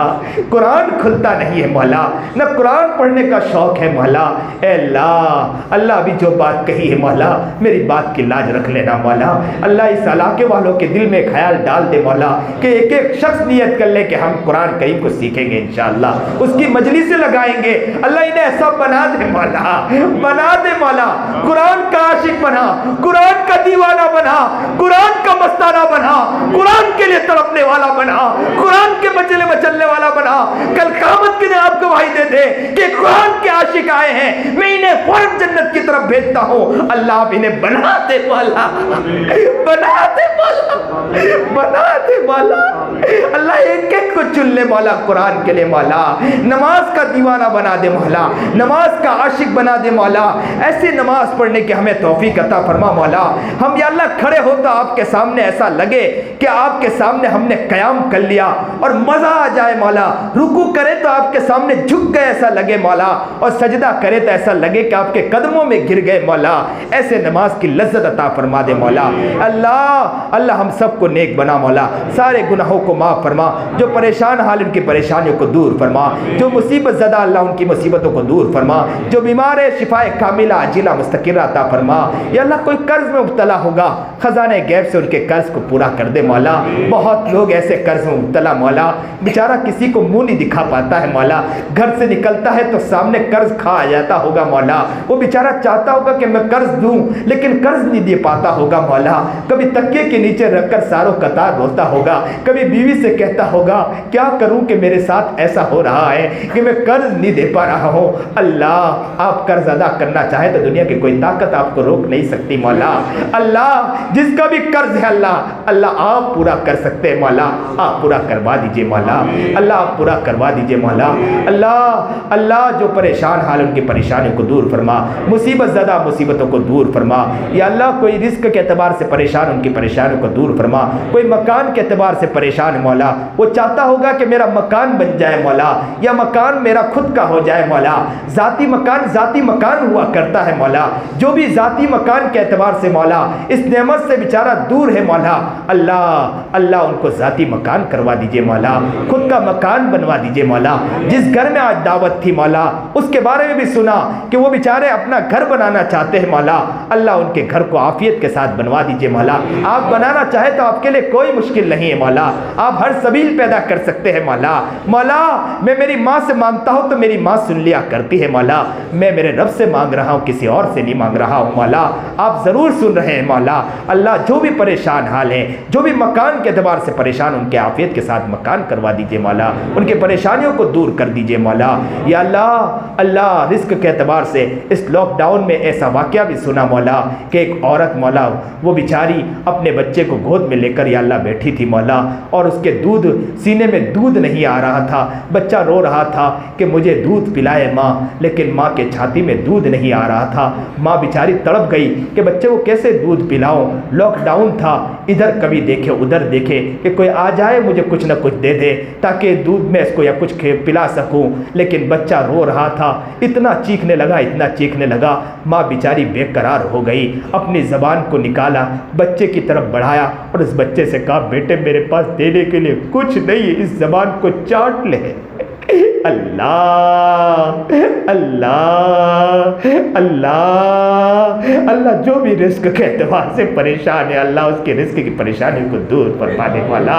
कुरान खुलता नहीं है मौला, न कुरान पढ़ने का शौक है मौला। अल्लाह, अल्लाह अभी जो बात कही है मौला, मेरी बात की लाज रख लेना मौला। अल्लाह इस इलाके वालों के दिल में ख्याल डाल दे मौला कि एक एक शख्स नियत कर ले कि हम कुरान करीम को सीखेंगे इंशाअल्लाह, उसकी मजलिसें लगाएंगे। अल्लाह इन्हें ऐसा बना दे मौला, बना दे मौला। कुरान का आशिक बना, कुरान का दीवाना बना, कुरान का मस्ताना बना, कुरान के लिए तड़पने वाला बना, कुरान के मचले में चलने वाला बना। कल क़यामत के दिन आपको वही दे दे कि कुरान के आशिक आए हैं, मैं इन्हें फौरन जन्नत की तरफ भेजता हूँ। अल्लाह आप इन्हें बना दे मौला, बना दे मौला, बना दे मौला। अल्लाह एक एक को चुन ले मौला कुरान के लिए मौला। नमाज का दीवाना बना दे मौला, नमाज का आशिक बना दे मौला। ऐसे नमाज पढ़ने की हमें तौफीक अता फरमा मौला। हम या अल्लाह खड़े हो तो आपके सामने ऐसा लगे कि आपके सामने हमने कयाम कर लिया और मजा आ जाए मौला। रुकू करे तो आपके सामने झुक गए ऐसा लगे मौला, और सजदा करे तो ऐसा लगे कि आपके कदमों में गिर गए मौला। ऐसे नमाज की लज्जत अता फरमा दे मौला। अल्लाह, अल्लाह हम सबको नेक बना मौला। सारे गुनाहों को माफ़ फरमा, जो परेशान हाल उनकी परेशानियों को दूर फरमा, जो मुसीबत ज़दा अल्लाह उनकी मुसीबतों को दूर फरमा, जो बीमार है शिफाए कामिला अजीला मुस्तकिरा अता फरमा। या अल्लाह कोई कर्ज में मुब्तला होगा, खजाने गैब से उनके कर्ज को पूरा कर दे मौला। बहुत लोग ऐसे कर्ज में मुब्तला मौला, बेचारा किसी को मुंह नहीं दिखा पाता है मौला। घर से निकलता है तो सामने कर्ज खा आ जाता होगा मौला। वो बेचारा चाहता होगा कि मैं कर्ज दूं, लेकिन कर्ज नहीं दे पाता होगा मौला। कभी तकिए के नीचे रखकर सारों कतार रोता होगा, कभी बीवी से कहता होगा क्या करूं कि मेरे साथ ऐसा हो रहा है कि मैं कर्ज नहीं दे पा रहा हूं। अल्लाह आप कर्ज अदा करना चाहे तो दुनिया की कोई ताकत आपको रोक नहीं सकती मौला। अल्लाह जिसका भी कर्ज है अल्लाह अल्लाह आप पूरा कर सकते हैं मौला, आप पूरा करवा दीजिए मौला। अल्लाह आप पूरा करवा दीजिए मौला। अल्लाह अल्लाह जो परेशान हाल उनकी परेशानियों को दूर फरमा, मुसीबत ज़्यादा मुसीबतों को दूर फरमा। या अल्लाह कोई रिस्क के एतबार से परेशान उनकी परेशानियों को दूर फरमा, कोई मकान के एतबार से परेशान मौला, वो चाहता होगा कि मेरा मकान बन जाए मौला, या मकान मेरा खुद का हो जाए मौला। ज़ाती मकान हुआ करता है मौला, जो भी ज़ाती मकान के एतबार से मौला इस नेमत से बेचारा दूर है मौला। अल्लाह अल्लाह उनको ज़ाती मकान करवा दीजिए मौला, खुद का मकान बनवा दीजिए मौला। जिस घर में आज दावत थी मौला उसके बारे में भी सुना कि वो बेचारे अपना घर बनाना चाहते हैं मौला। अल्लाह उनके घर को आफियत के साथ बनवा दीजिए मौला। आप बनाना चाहे तो आपके लिए कोई मुश्किल नहीं है मौला, आप हर सबील पैदा कर सकते हैं मौला। मौला मैं मेरी माँ से मांगता हूँ तो मेरी माँ सुन लिया करती है मौला, मैं मेरे रब से मांग रहा हूँ किसी और से नहीं मांग रहा हूँ मौला, आप ज़रूर सुन रहे हैं मौला। अल्लाह जो भी परेशान हाल है, जो भी मकान के एतबार से परेशान, उनके आफियत के साथ मकान करवा दीजिए मौला, उनके परेशानियों को दूर कर दीजिए मौला। या अल्लाह अल्लाह रिस्क के एतबार से इस लॉकडाउन में ऐसा वाक़या भी सुना मौला कि एक औरत मौला वो बेचारी अपने बच्चे को गोद में लेकर या अल्लाह बैठी थी मौला, और उसके दूध सीने में दूध नहीं आ रहा था, बच्चा रो रहा था कि मुझे दूध पिलाए माँ, लेकिन माँ के छाती में दूध नहीं आ रहा था। माँ बेचारी तड़प गई कि बच्चे को कैसे दूध पिलाऊं, लॉकडाउन था, इधर कभी देखे उधर देखे कि कोई आ जाए मुझे कुछ ना कुछ दे दे ताकि दूध में इसको या कुछ पिला सकूं, लेकिन बच्चा रो रहा था, इतना चीखने लगा। माँ बेचारी बेकरार हो गई, अपनी ज़बान को निकाला, बच्चे की तरफ बढ़ाया और उस बच्चे से कहा बेटे मेरे पास देने के लिए कुछ नहीं है, इस ज़बान को चाट ले। अल्लाह अल्लाह अल्लाह अल्लाह जो भी रिस्क के एतबार से परेशान है अल्लाह उसके रिस्क की परेशानी को दूर फरमाने वाला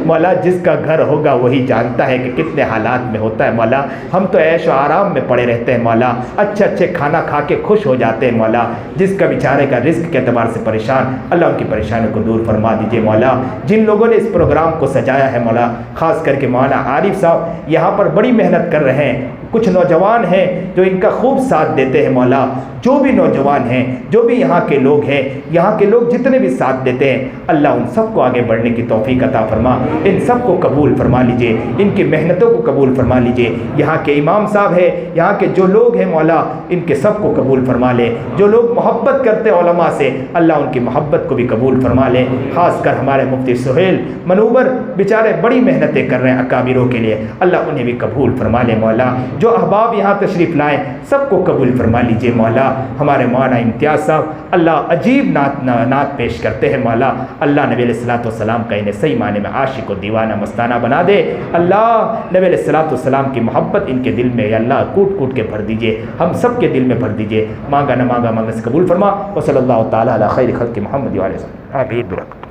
मौला। जिसका घर होगा वही जानता है कि कितने हालात में होता है मौला। हम तो ऐश और आराम में पड़े रहते हैं मौला, अच्छे खाना खा के खुश हो जाते हैं मौला। जिसका बेचारे का रिस्क के एतबार से परेशान, अल्लाह उनकी परेशानी को दूर फरमा दीजिए मौला। जिन लोगों ने इस प्रोग्राम को सजाया है मौला, ख़ास करके मौलाना आरिफ साहब यहाँ पर बड़ी मेहनत कर रहे हैं, कुछ नौजवान हैं जो इनका खूब साथ देते हैं मौला। जो भी नौजवान हैं, जो भी यहाँ के लोग हैं, यहाँ के लोग जितने भी साथ देते हैं, अल्लाह उन सबको आगे बढ़ने की तौफीक अता फरमा, इन सबको कबूल फरमा लीजिए, इनकी मेहनतों को कबूल फरमा लीजिए। यहाँ के इमाम साहब हैं, यहाँ के जो लोग हैं मौला, इनके सबको कबूल फरमा ले। जो लोग मोहब्बत करते हैं उलमा से, अल्लाह उनकी मोहब्बत को भी कबूल फरमा ले। ख़ासकर हमारे मुफ्ती सुहेल मनूबर बेचारे बड़ी मेहनतें कर रहे हैं अकाबिरों के लिए, अल्लाह उन्हें भी कबूल फरमा ले मौला। जो अहबाब यहाँ तशरीफ़ लाए सबको कबूल फरमा लीजिए मौला। हमारे मौलाना इम्तियाज़ साहब अल्लाह अजीब नात पेश करते हैं मौला। अल्लाह नबी अलैहिस्सलाम का इन्हें सही माने में आशिक व दीवाना मस्ताना बना दे। अल्लाह नबी अलैहिस्सलाम की मोहब्बत इनके दिल में अल्लाह कूट कूट के भर दीजिए, हम सब के दिल में भर दीजिए। मांगा न मांगा मांगा से कबूल फरमा। व सल्लल्लाहु तआला अला खैर खल्क़ि मुहम्मद व आलिहि।